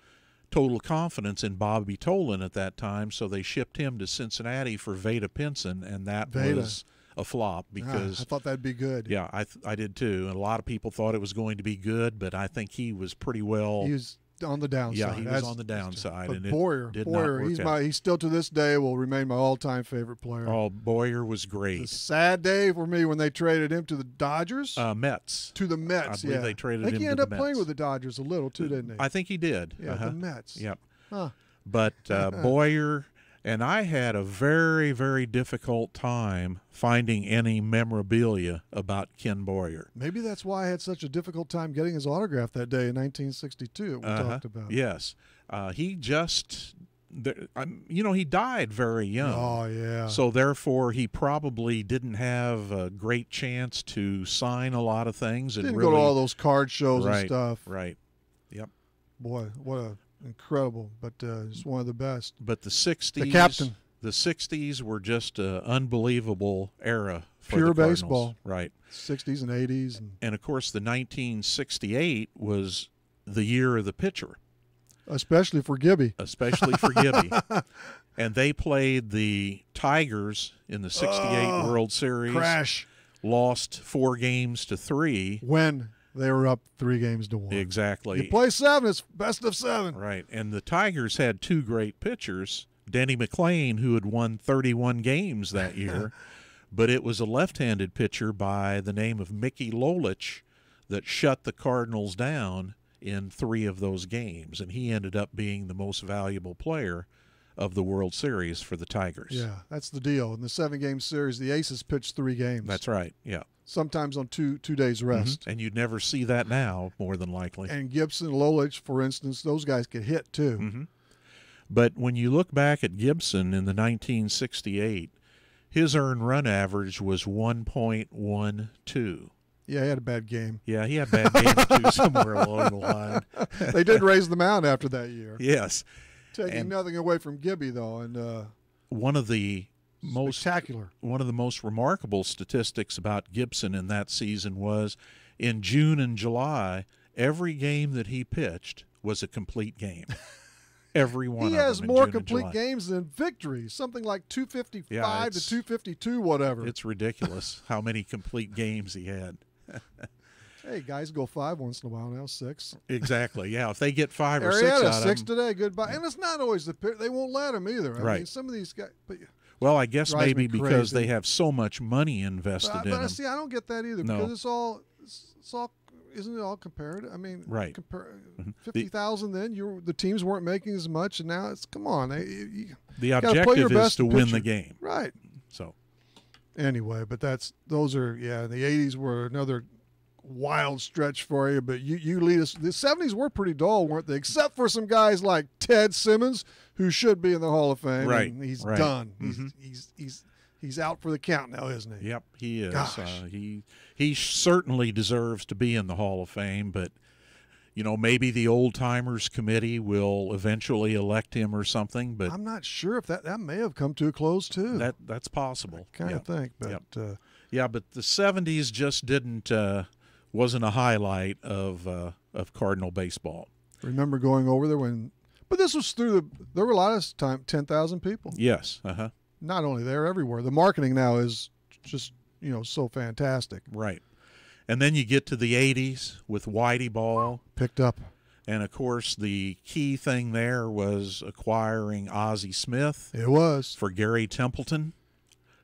total confidence in Bobby Tolan at that time, so they shipped him to Cincinnati for Vada Pinson, and that was a flop because I thought that'd be good. Yeah, I did too, and a lot of people thought it was going to be good, but I think he was pretty well. He was on the downside. Yeah, he was on the downside, but and Boyer, it did not work out. He's still to this day will remain my all-time favorite player. Oh, Boyer was great. The sad day for me when they traded him to the Dodgers. Mets. To the Mets. I believe they traded him to the Mets. I think he ended up playing with the Dodgers a little too, didn't he? I think he did. Yeah, the Mets. Yep. Huh. But Boyer. And I had a very, very difficult time finding any memorabilia about Ken Boyer. Maybe that's why I had such a difficult time getting his autograph that day in 1962 that we talked about. Yes. He just, he died very young. Oh, yeah. So, therefore, he probably didn't have a great chance to sign a lot of things. Didn't go to all those card shows and stuff. Right. Yep. Boy, what a incredible, but it's one of the best. But the 60s, the captain. The 60s were just an unbelievable era for pure the Cardinals. Baseball. Right. 60s and 80s. And of course, the 1968 was the year of the pitcher. Especially for Gibby. And they played the Tigers in the 68 World Series. Crash. Lost 4-3. When they were up 3-1. Exactly. You play 7, it's best of 7. Right. And the Tigers had two great pitchers, Denny McLain, who had won 31 games that year, but it was a left-handed pitcher by the name of Mickey Lolich that shut the Cardinals down in 3 of those games, and he ended up being the most valuable player of the World Series for the Tigers. Yeah, that's the deal. In the 7-game series, the Aces pitched 3 games. That's right, yeah. Sometimes on two days rest. Mm-hmm. And you'd never see that now, more than likely. And Gibson, Lolich, for instance, those guys could hit too. Mm-hmm. But when you look back at Gibson in the 1968, his earned run average was 1.12. Yeah, he had a bad game. Yeah, he had bad games too somewhere along the line. They did raise the mound after that year. Yes. Taking nothing away from Gibby, though. And one of the spectacular. One of the most remarkable statistics about Gibson in that season was in June and July, every game that he pitched was a complete game. Every one of them. He has more complete games than victories, something like 255 to 252, whatever. It's ridiculous how many complete games he had. Hey, guys go 5 once in a while now, 6. Exactly, yeah. If they get 5 or 6 out of 6 them, today, goodbye. And it's not always they won't let him either. I mean, some of these guys. But, well, I guess maybe because crazy. they have so much money invested in them. But see, I don't get that either because it's all isn't it all comparative? I mean, right. 50,000 then the teams weren't making as much, and now it's come on. The objective is to win the game, right? So anyway, but those are the 80s were another wild stretch for you, but you lead us. The 70s were pretty dull, weren't they? Except for some guys like Ted Simmons, who should be in the Hall of Fame. Right, and he's right. done. Mm-hmm. He's out for the count now, isn't he? Yep, he is. Gosh. He certainly deserves to be in the Hall of Fame, but maybe the old timers committee will eventually elect him or something, but I'm not sure if that may have come to a close too. That's possible. I kind of think, but yeah, but the 70s just wasn't a highlight of Cardinal baseball. Remember going over there but this was there were a lot of time, 10,000 people. Yes, Not only there, everywhere. The marketing now is just, so fantastic. Right. And then you get to the 80s with Whitey Ball. Picked up. And, of course, the key thing there was acquiring Ozzie Smith. It was. For Gary Templeton,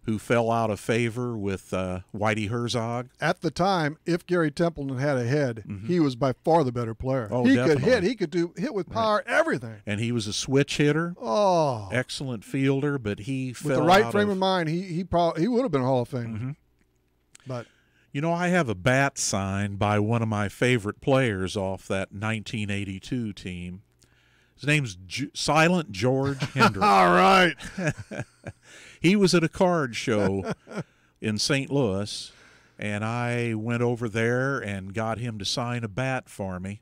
who fell out of favor with Whitey Herzog. At the time, if Gary Templeton had a head, he was by far the better player. Oh, he definitely. could hit. He could hit with power, everything. And he was a switch hitter. Oh. Excellent fielder, but he fell out. With the right frame of mind, he would have been a Hall of Famer. But I have a bat signed by one of my favorite players off that 1982 team. His name's Silent George Hendrick. All right. He was at a card show in St. Louis, and I went over there and got him to sign a bat for me.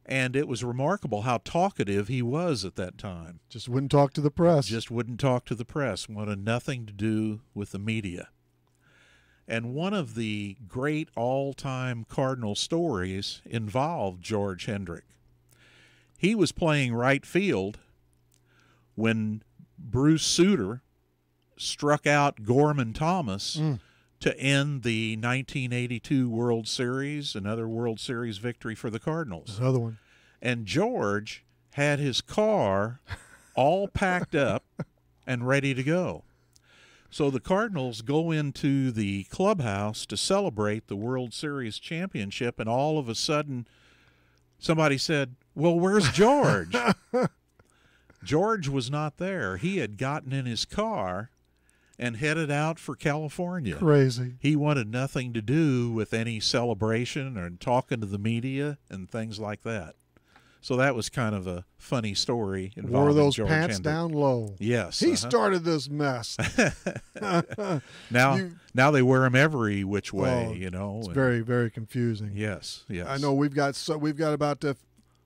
And it was remarkable how talkative he was at that time. Just wouldn't talk to the press. Just wouldn't talk to the press. Wanted nothing to do with the media. And one of the great all-time Cardinal stories involved George Hendrick. He was playing right field when Bruce Sutter struck out Gorman Thomas to end the 1982 World Series, another World Series victory for the Cardinals. Another one. And George had his car all packed up and ready to go. So the Cardinals go into the clubhouse to celebrate the World Series championship, and all of a sudden somebody said, "Well, where's George?" George was not there. He had gotten in his car and headed out for California. Crazy. He wanted nothing to do with any celebration or talking to the media and things like that. So that was kind of a funny story involving Wore those George pants Hendrick. down low. Yes. He started this mess. Now they wear them every which way, It's very, very confusing. Yes, yes. I know we've got about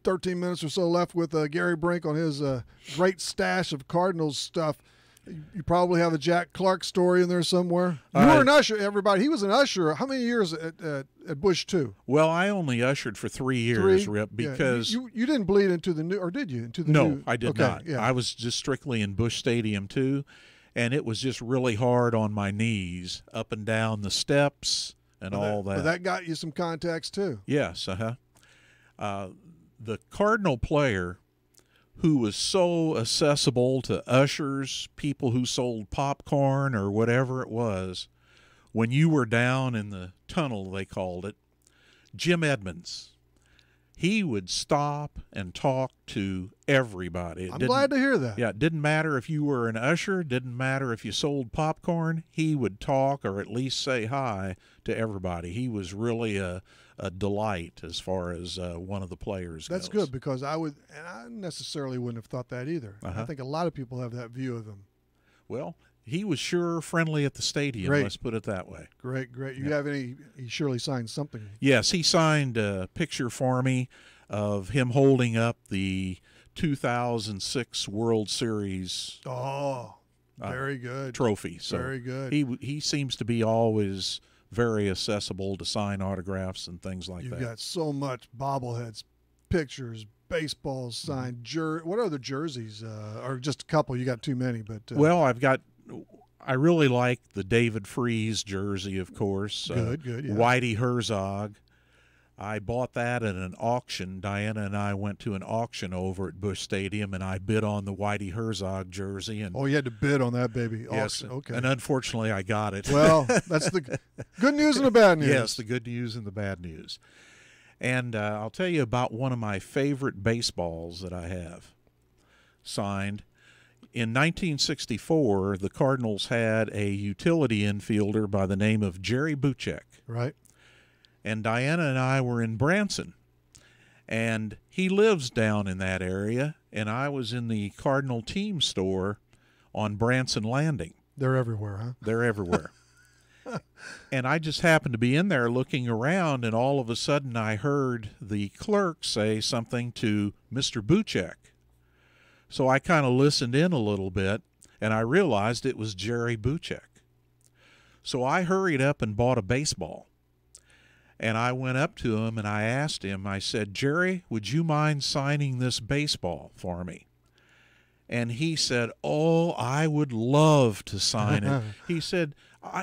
13 minutes or so left with Gary Brink on his great stash of Cardinals stuff. You probably have a Jack Clark story in there somewhere. You were an usher, everybody. He was an usher. How many years at Bush, too? Well, I only ushered for 3 years, Rip, because... Yeah. You didn't bleed into the new, or did you? No, I did not. Yeah. I was just strictly in Bush Stadium, too, and it was just really hard on my knees, up and down the steps and all that. But that got you some contacts, too. Yes, the Cardinal player who was so accessible to ushers, people who sold popcorn or whatever it was, when you were down in the tunnel, they called it, Jim Edmonds. He would stop and talk to everybody. I'm glad to hear that. Yeah, it didn't matter if you were an usher, didn't matter if you sold popcorn. He would talk or at least say hi to everybody. He was really a delight as far as one of the players That's goes. good, because I necessarily wouldn't have thought that either. I think a lot of people have that view of him. Well, he was sure friendly at the stadium, Great. let's put it that way. Great. You have any? He surely signed something. Yes, he signed a picture for me of him holding up the 2006 World Series. Oh, very good trophy. So very good. He seems to be always very accessible to sign autographs and things like that. You've got so much bobbleheads, pictures, baseballs signed. What other jerseys? Or just a couple? You got too many, but well, I really like the David Freese jersey, of course. Good. Yeah. Whitey Herzog. I bought that at an auction. Diana and I went to an auction over at Busch Stadium, and I bid on the Whitey Herzog jersey. And you had to bid on that baby. Yes, auction. Okay. And unfortunately, I got it. Well, that's the good news and the bad news. Yes, the good news and the bad news. And I'll tell you about one of my favorite baseballs that I have signed. In 1964, the Cardinals had a utility infielder by the name of Jerry Wcxo. Right. And Diana and I were in Branson. And he lives down in that area, and I was in the Cardinal team store on Branson Landing. They're everywhere, huh? They're everywhere. And I just happened to be in there looking around, and all of a sudden I heard the clerk say something to Mr. Wcxo. So I kind of listened in a little bit, and I realized it was Jerry Wcxo. So I hurried up and bought a baseball. And I went up to him and I asked him, I said, Jerry, would you mind signing this baseball for me? And he said, oh, I would love to sign it. He said,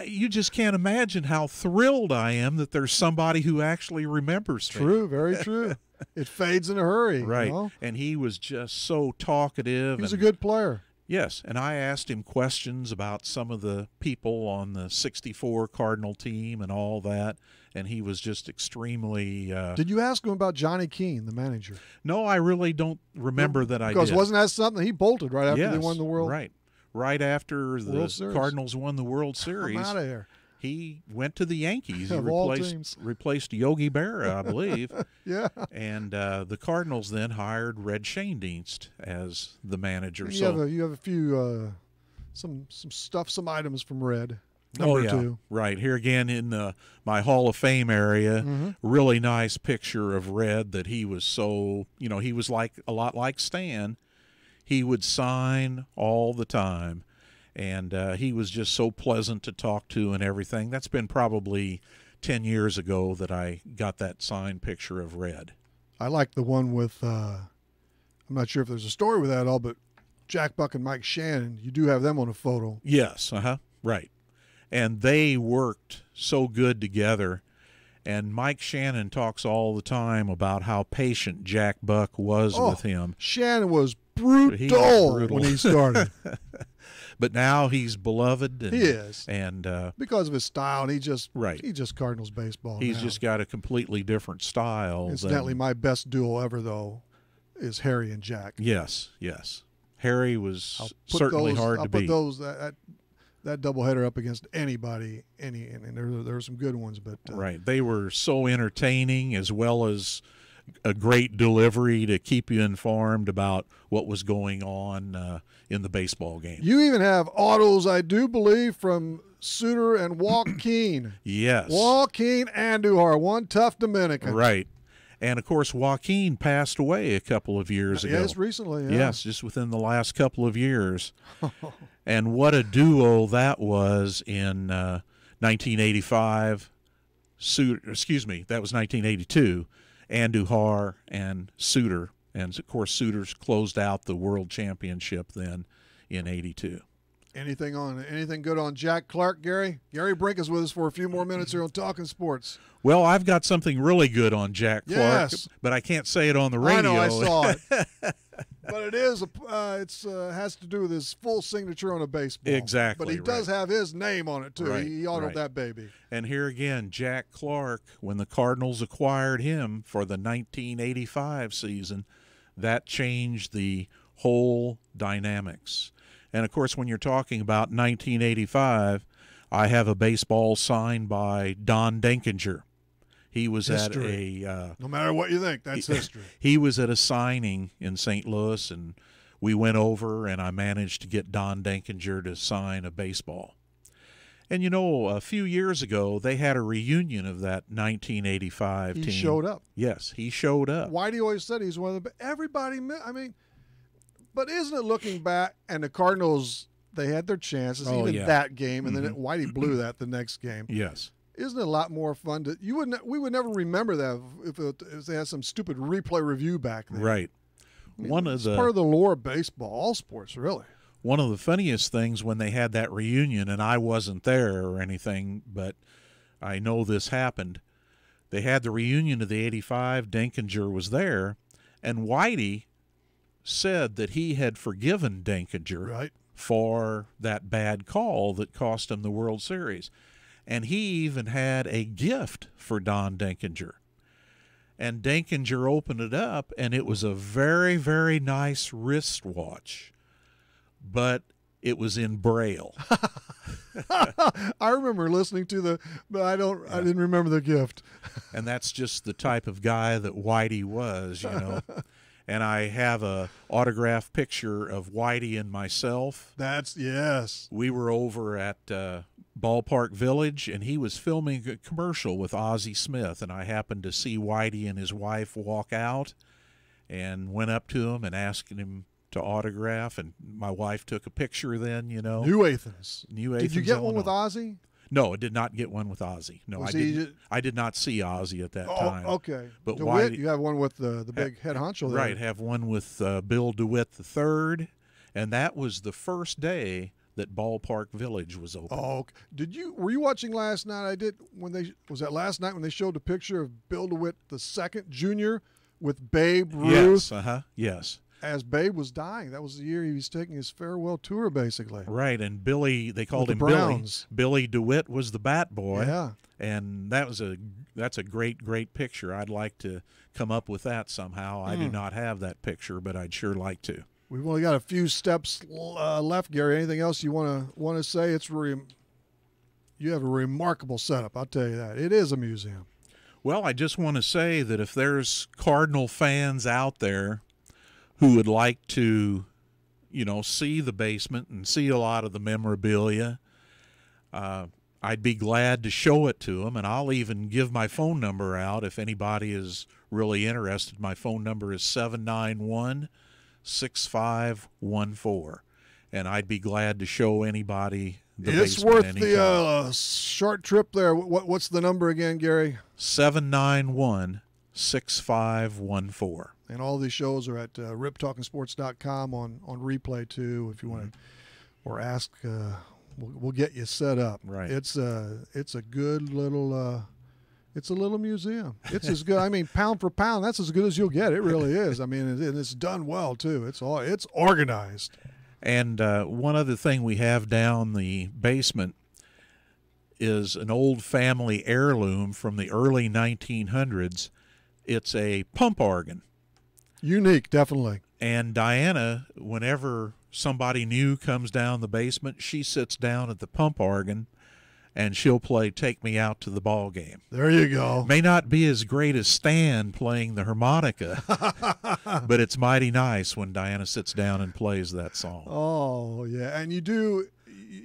you just can't imagine how thrilled I am that there's somebody who actually remembers me. True, very true. It fades in a hurry. Right. You know? And he was just so talkative. He's a good player. Yes, and I asked him questions about some of the people on the 64 Cardinal team and all that, and he was just extremely... Did you ask him about Johnny Keane, the manager? No, I really don't remember that I did. Because wasn't that something? He bolted right after they won the World Right. Right after the Cardinals won the World Series. I'm out of here. He went to the Yankees. He Of all teams. replaced Yogi Berra, I believe. Yeah. And the Cardinals then hired Red Schoendienst as the manager. You have a few some items from Red. Oh, yeah. 2. Right. Here again in my Hall of Fame area, really nice picture of Red that he was so, he was like a lot like Stan. He would sign all the time. And he was just so pleasant to talk to and everything. That's been probably 10 years ago that I got that signed picture of Red. I like the one with, I'm not sure if there's a story with that at all, but Jack Buck and Mike Shannon, you do have them on a photo. Yes, right. And they worked so good together. And Mike Shannon talks all the time about how patient Jack Buck was with him. Shannon was brutal when he started. But now he's beloved. And, he is, and because of his style, and he just Cardinals baseball. He's just got a completely different style. Incidentally, my best duel ever though is Harry and Jack. Yes. Harry was certainly hard to beat. I'll put that doubleheader up against anybody. And there were some good ones, but right, they were so entertaining as well as a great delivery to keep you informed about what was going on in the baseball game. You even have autos, I do believe, from Suter and Joaquin. Yes. Joaquin Andujar, one tough Dominican. Right. And, of course, Joaquin passed away a couple of years ago. Yes, recently, yeah. Yes, just within the last couple of years. And what a duo that was in 1985. That was 1982. Andujar and Suter. And, of course, Suter's closed out the World Championship then in 82. Anything good on Jack Clark, Gary? Gary Brink is with us for a few more minutes here on Talkin' Sports. Well, I've got something really good on Jack Clark, but I can't say it on the radio. I know, I saw it. But it is has to do with his full signature on a baseball. Exactly. But he does have his name on it too. Right, he autoed that baby. And here again, Jack Clark, when the Cardinals acquired him for the 1985 season, that changed the whole dynamics. And, of course, when you're talking about 1985, I have a baseball signed by Don Denkinger. He was history. No matter what you think, that's history. He was at a signing in St. Louis, and we went over, and I managed to get Don Denkinger to sign a baseball. And, a few years ago, they had a reunion of that 1985 team. He showed up. Yes, he showed up. Whitey always said he's one of the – everybody – but isn't it looking back, and the Cardinals, they had their chances, that game, and then Whitey blew that the next game. Yes. Isn't it a lot more fun to – we would never remember that if they had some stupid replay review back then. Right. It's part of the lore of baseball, all sports, really. One of the funniest things when they had that reunion, and I wasn't there or anything, but I know this happened. They had the reunion of the 85. Denkinger was there, and Whitey said that he had forgiven Denkinger for that bad call that cost him the World Series. And he even had a gift for Don Denkinger. And Denkinger opened it up, and it was a very, very nice wristwatch. But it was in Braille. I remember listening to but I didn't remember the gift. And that's just the type of guy that Whitey was, And I have a autographed picture of Whitey and myself. Yes. We were over at Ballpark Village, and he was filming a commercial with Ozzie Smith, and I happened to see Whitey and his wife walk out and went up to him and asked him to autograph, and my wife took a picture then, you know. New Athens. New Athens, Did you get one Illinois. with Ozzie? No, I did not get one with Ozzie. No, I did not see Ozzie at that time. Okay. But DeWitt, Whitey, you have one with the big head honcho there. right, have one with Bill DeWitt III, and that was the first day that Ballpark Village was open. Oh, okay. Were you watching last night? Was that last night when they showed the picture of Bill DeWitt II Jr. with Babe Ruth? Yes, yes. As Babe was dying. That was the year he was taking his farewell tour, basically. Right, and Billy, they called him Browns. Billy DeWitt was the bat boy. Yeah. And that's a great picture. I'd like to come up with that somehow. I do not have that picture, but I'd sure like to. We've only got a few steps left, Gary. Anything else you want to say? You have a remarkable setup, I'll tell you that. It is a museum. Well, I just want to say that if there's Cardinal fans out there who would like to, see the basement and see a lot of the memorabilia, I'd be glad to show it to them, and I'll even give my phone number out if anybody is really interested. My phone number is 791-6514, and I'd be glad to show anybody the basement. It's worth anytime. the short trip there. What's the number again, Gary? 791-6514. And all these shows are at riptalkingsports.com on replay too. If you want to, or ask, we'll get you set up. Right. It's a good little. It's a little museum. It's as good. I mean, pound for pound, that's as good as you'll get. It really is. I mean, and it's done well too. It's organized. And one other thing we have down the basement is an old family heirloom from the early 1900s. It's a pump organ. Unique, definitely. And Diana, whenever somebody new comes down the basement, she sits down at the pump organ and she'll play Take Me Out to the Ball Game. There you go. May not be as great as Stan playing the harmonica, but it's mighty nice when Diana sits down and plays that song. Oh, yeah. And you do,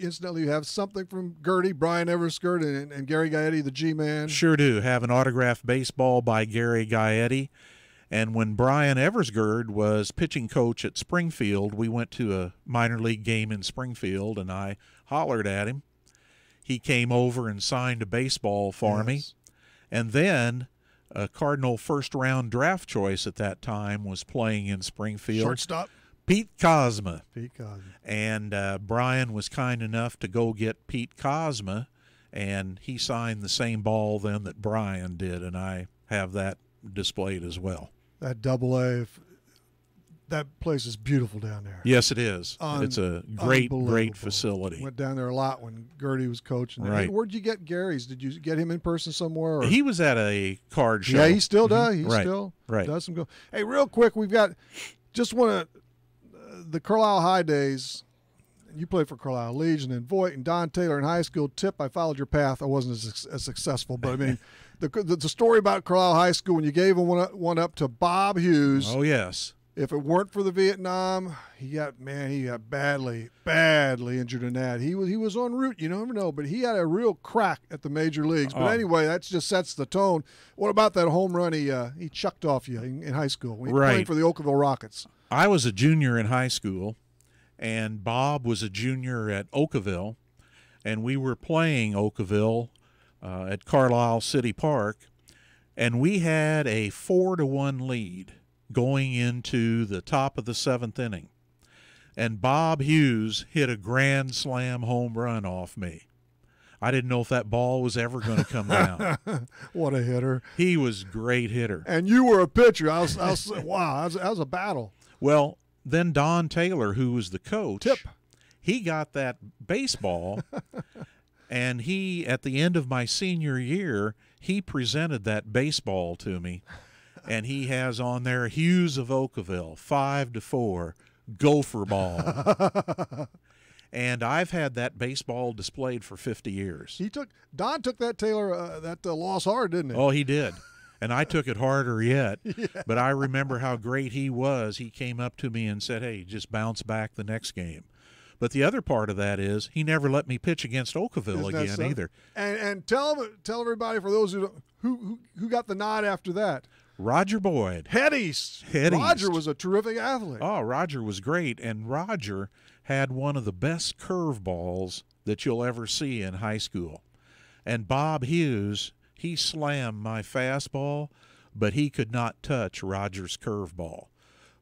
incidentally, you have something from Gertie, Brian Eversgerd, and Gary Gaetti, the G-Man. Sure do. Have an autographed baseball by Gary Gaetti. And when Brian Eversgerd was pitching coach at Springfield, we went to a minor league game in Springfield, and I hollered at him. He came over and signed a baseball for me. And then a Cardinal first-round draft choice at that time was playing in Springfield. Shortstop? Pete Cosma. Pete Cosma. And Brian was kind enough to go get Pete Cosma, and he signed the same ball then that Brian did, and I have that displayed as well. That Double-A, that place is beautiful down there. Yes, it is. It's a great facility. Went down there a lot when Gertie was coaching. Right. Hey, where'd you get Gary's? Did you get him in person somewhere? Or? He was at a card show. Yeah, he still does. He Right. still Right. does some go. Hey, real quick, we've got just want to the Carlisle High days. You played for Carlisle Legion and Voight and Don Taylor in high school. Tip, I followed your path. I wasn't as successful, but I mean, the story about Carlisle High School when you gave one up to Bob Hughes. Oh yes. If it weren't for the Vietnam, he got badly injured in that. He was en route. You never know, but he had a real crack at the major leagues. But anyway, that just sets the tone. What about that home run he chucked off you in high school when he played for the Oakville Rockets? I was a junior in high school, and Bob was a junior at Oakville, and we were playing Oakville at Carlisle City Park, and we had a 4-1 lead going into the top of the 7th inning. And Bob Hughes hit a grand slam home run off me. I didn't know if that ball was ever going to come down. What a hitter. He was a great hitter. And you were a pitcher. I was wow, that was a battle. Well, then Don Taylor, who was the coach, he got that baseball, and he, at the end of my senior year, he presented that baseball to me. And he has on there Hughes of Oakville, 5-4, gopher ball. And I've had that baseball displayed for 50 years. Don took that Taylor that loss hard, didn't he? Oh, he did. And I took it harder yet. Yeah. But I remember how great he was. He came up to me and said, "Hey, just bounce back the next game." But the other part of that is he never let me pitch against Oakville Isn't that again so? either. And tell everybody, for those who got the nod after that. Roger Boyd. Head East. Roger was a terrific athlete. Oh, Roger was great, and Roger had one of the best curveballs that you'll ever see in high school. And Bob Hughes, he slammed my fastball, but he could not touch Roger's curveball.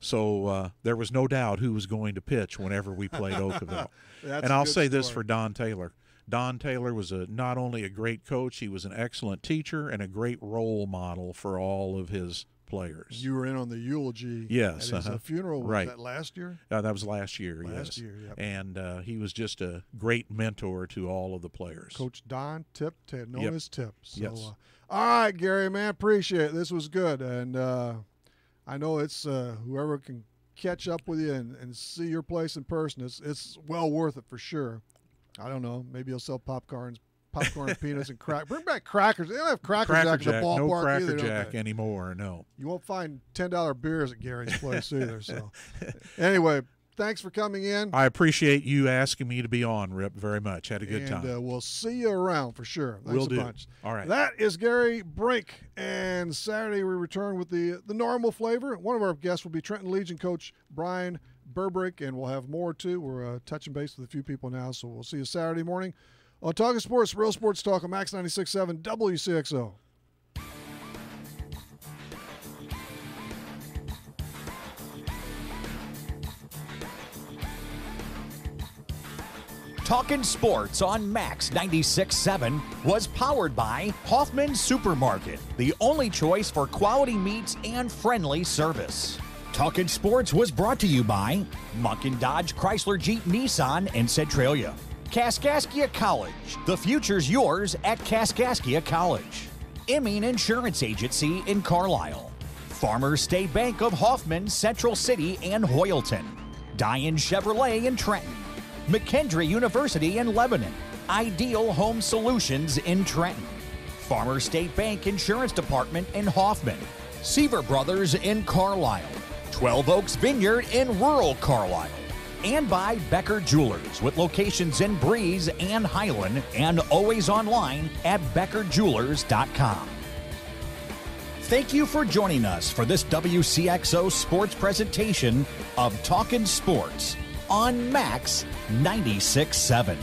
So there was no doubt who was going to pitch whenever we played Oakville. And I'll say this for Don Taylor. Don Taylor was not only a great coach, he was an excellent teacher and a great role model for all of his players. You were in on the eulogy yes, at his funeral. Was that last year? That was last year, Last yes. year, yep. And he was just a great mentor to all of the players. Coach Don Tip, known Yep. as Tip. So, Yes. All right, Gary, man, appreciate it. This was good. And I know it's whoever can catch up with you and see your place in person, it's well worth it for sure. I don't know. Maybe you'll sell popcorn, peanuts, and crack. Bring back crackers. They don't have Cracker Jack at the ballpark no Cracker either, Jack anymore, no. You won't find $10 beers at Gary's place either. So, anyway, thanks for coming in. I appreciate you asking me to be on, Rip, very much. Had a good time. And we'll see you around for sure. Thanks Will a do. bunch. All right. That is Gary Brink. And Saturday we return with the normal flavor. One of our guests will be Trenton Legion coach Brian Burbrick, and we'll have more too. We're touching base with a few people now, so we'll see you Saturday morning on Talkin' Sports, Real Sports Talk on Max 96.7 WCXO. Talkin' Sports on Max 96.7 was powered by Hoffman Supermarket, the only choice for quality meats and friendly service. Talkin' Sports was brought to you by Munkin Dodge Chrysler Jeep Nissan and Centralia. Kaskaskia College, the future's yours at Kaskaskia College. Emin Insurance Agency in Carlisle. Farmers State Bank of Hoffman, Central City and Hoyleton. Diane Chevrolet in Trenton. McKendree University in Lebanon. Ideal Home Solutions in Trenton. Farmers State Bank Insurance Department in Hoffman. Seaver Brothers in Carlisle. 12 Oaks Vineyard in rural Carlisle. And by Becker Jewelers with locations in Breeze and Highland and always online at beckerjewelers.com. Thank you for joining us for this WCXO sports presentation of Talkin' Sports on Max 96.7.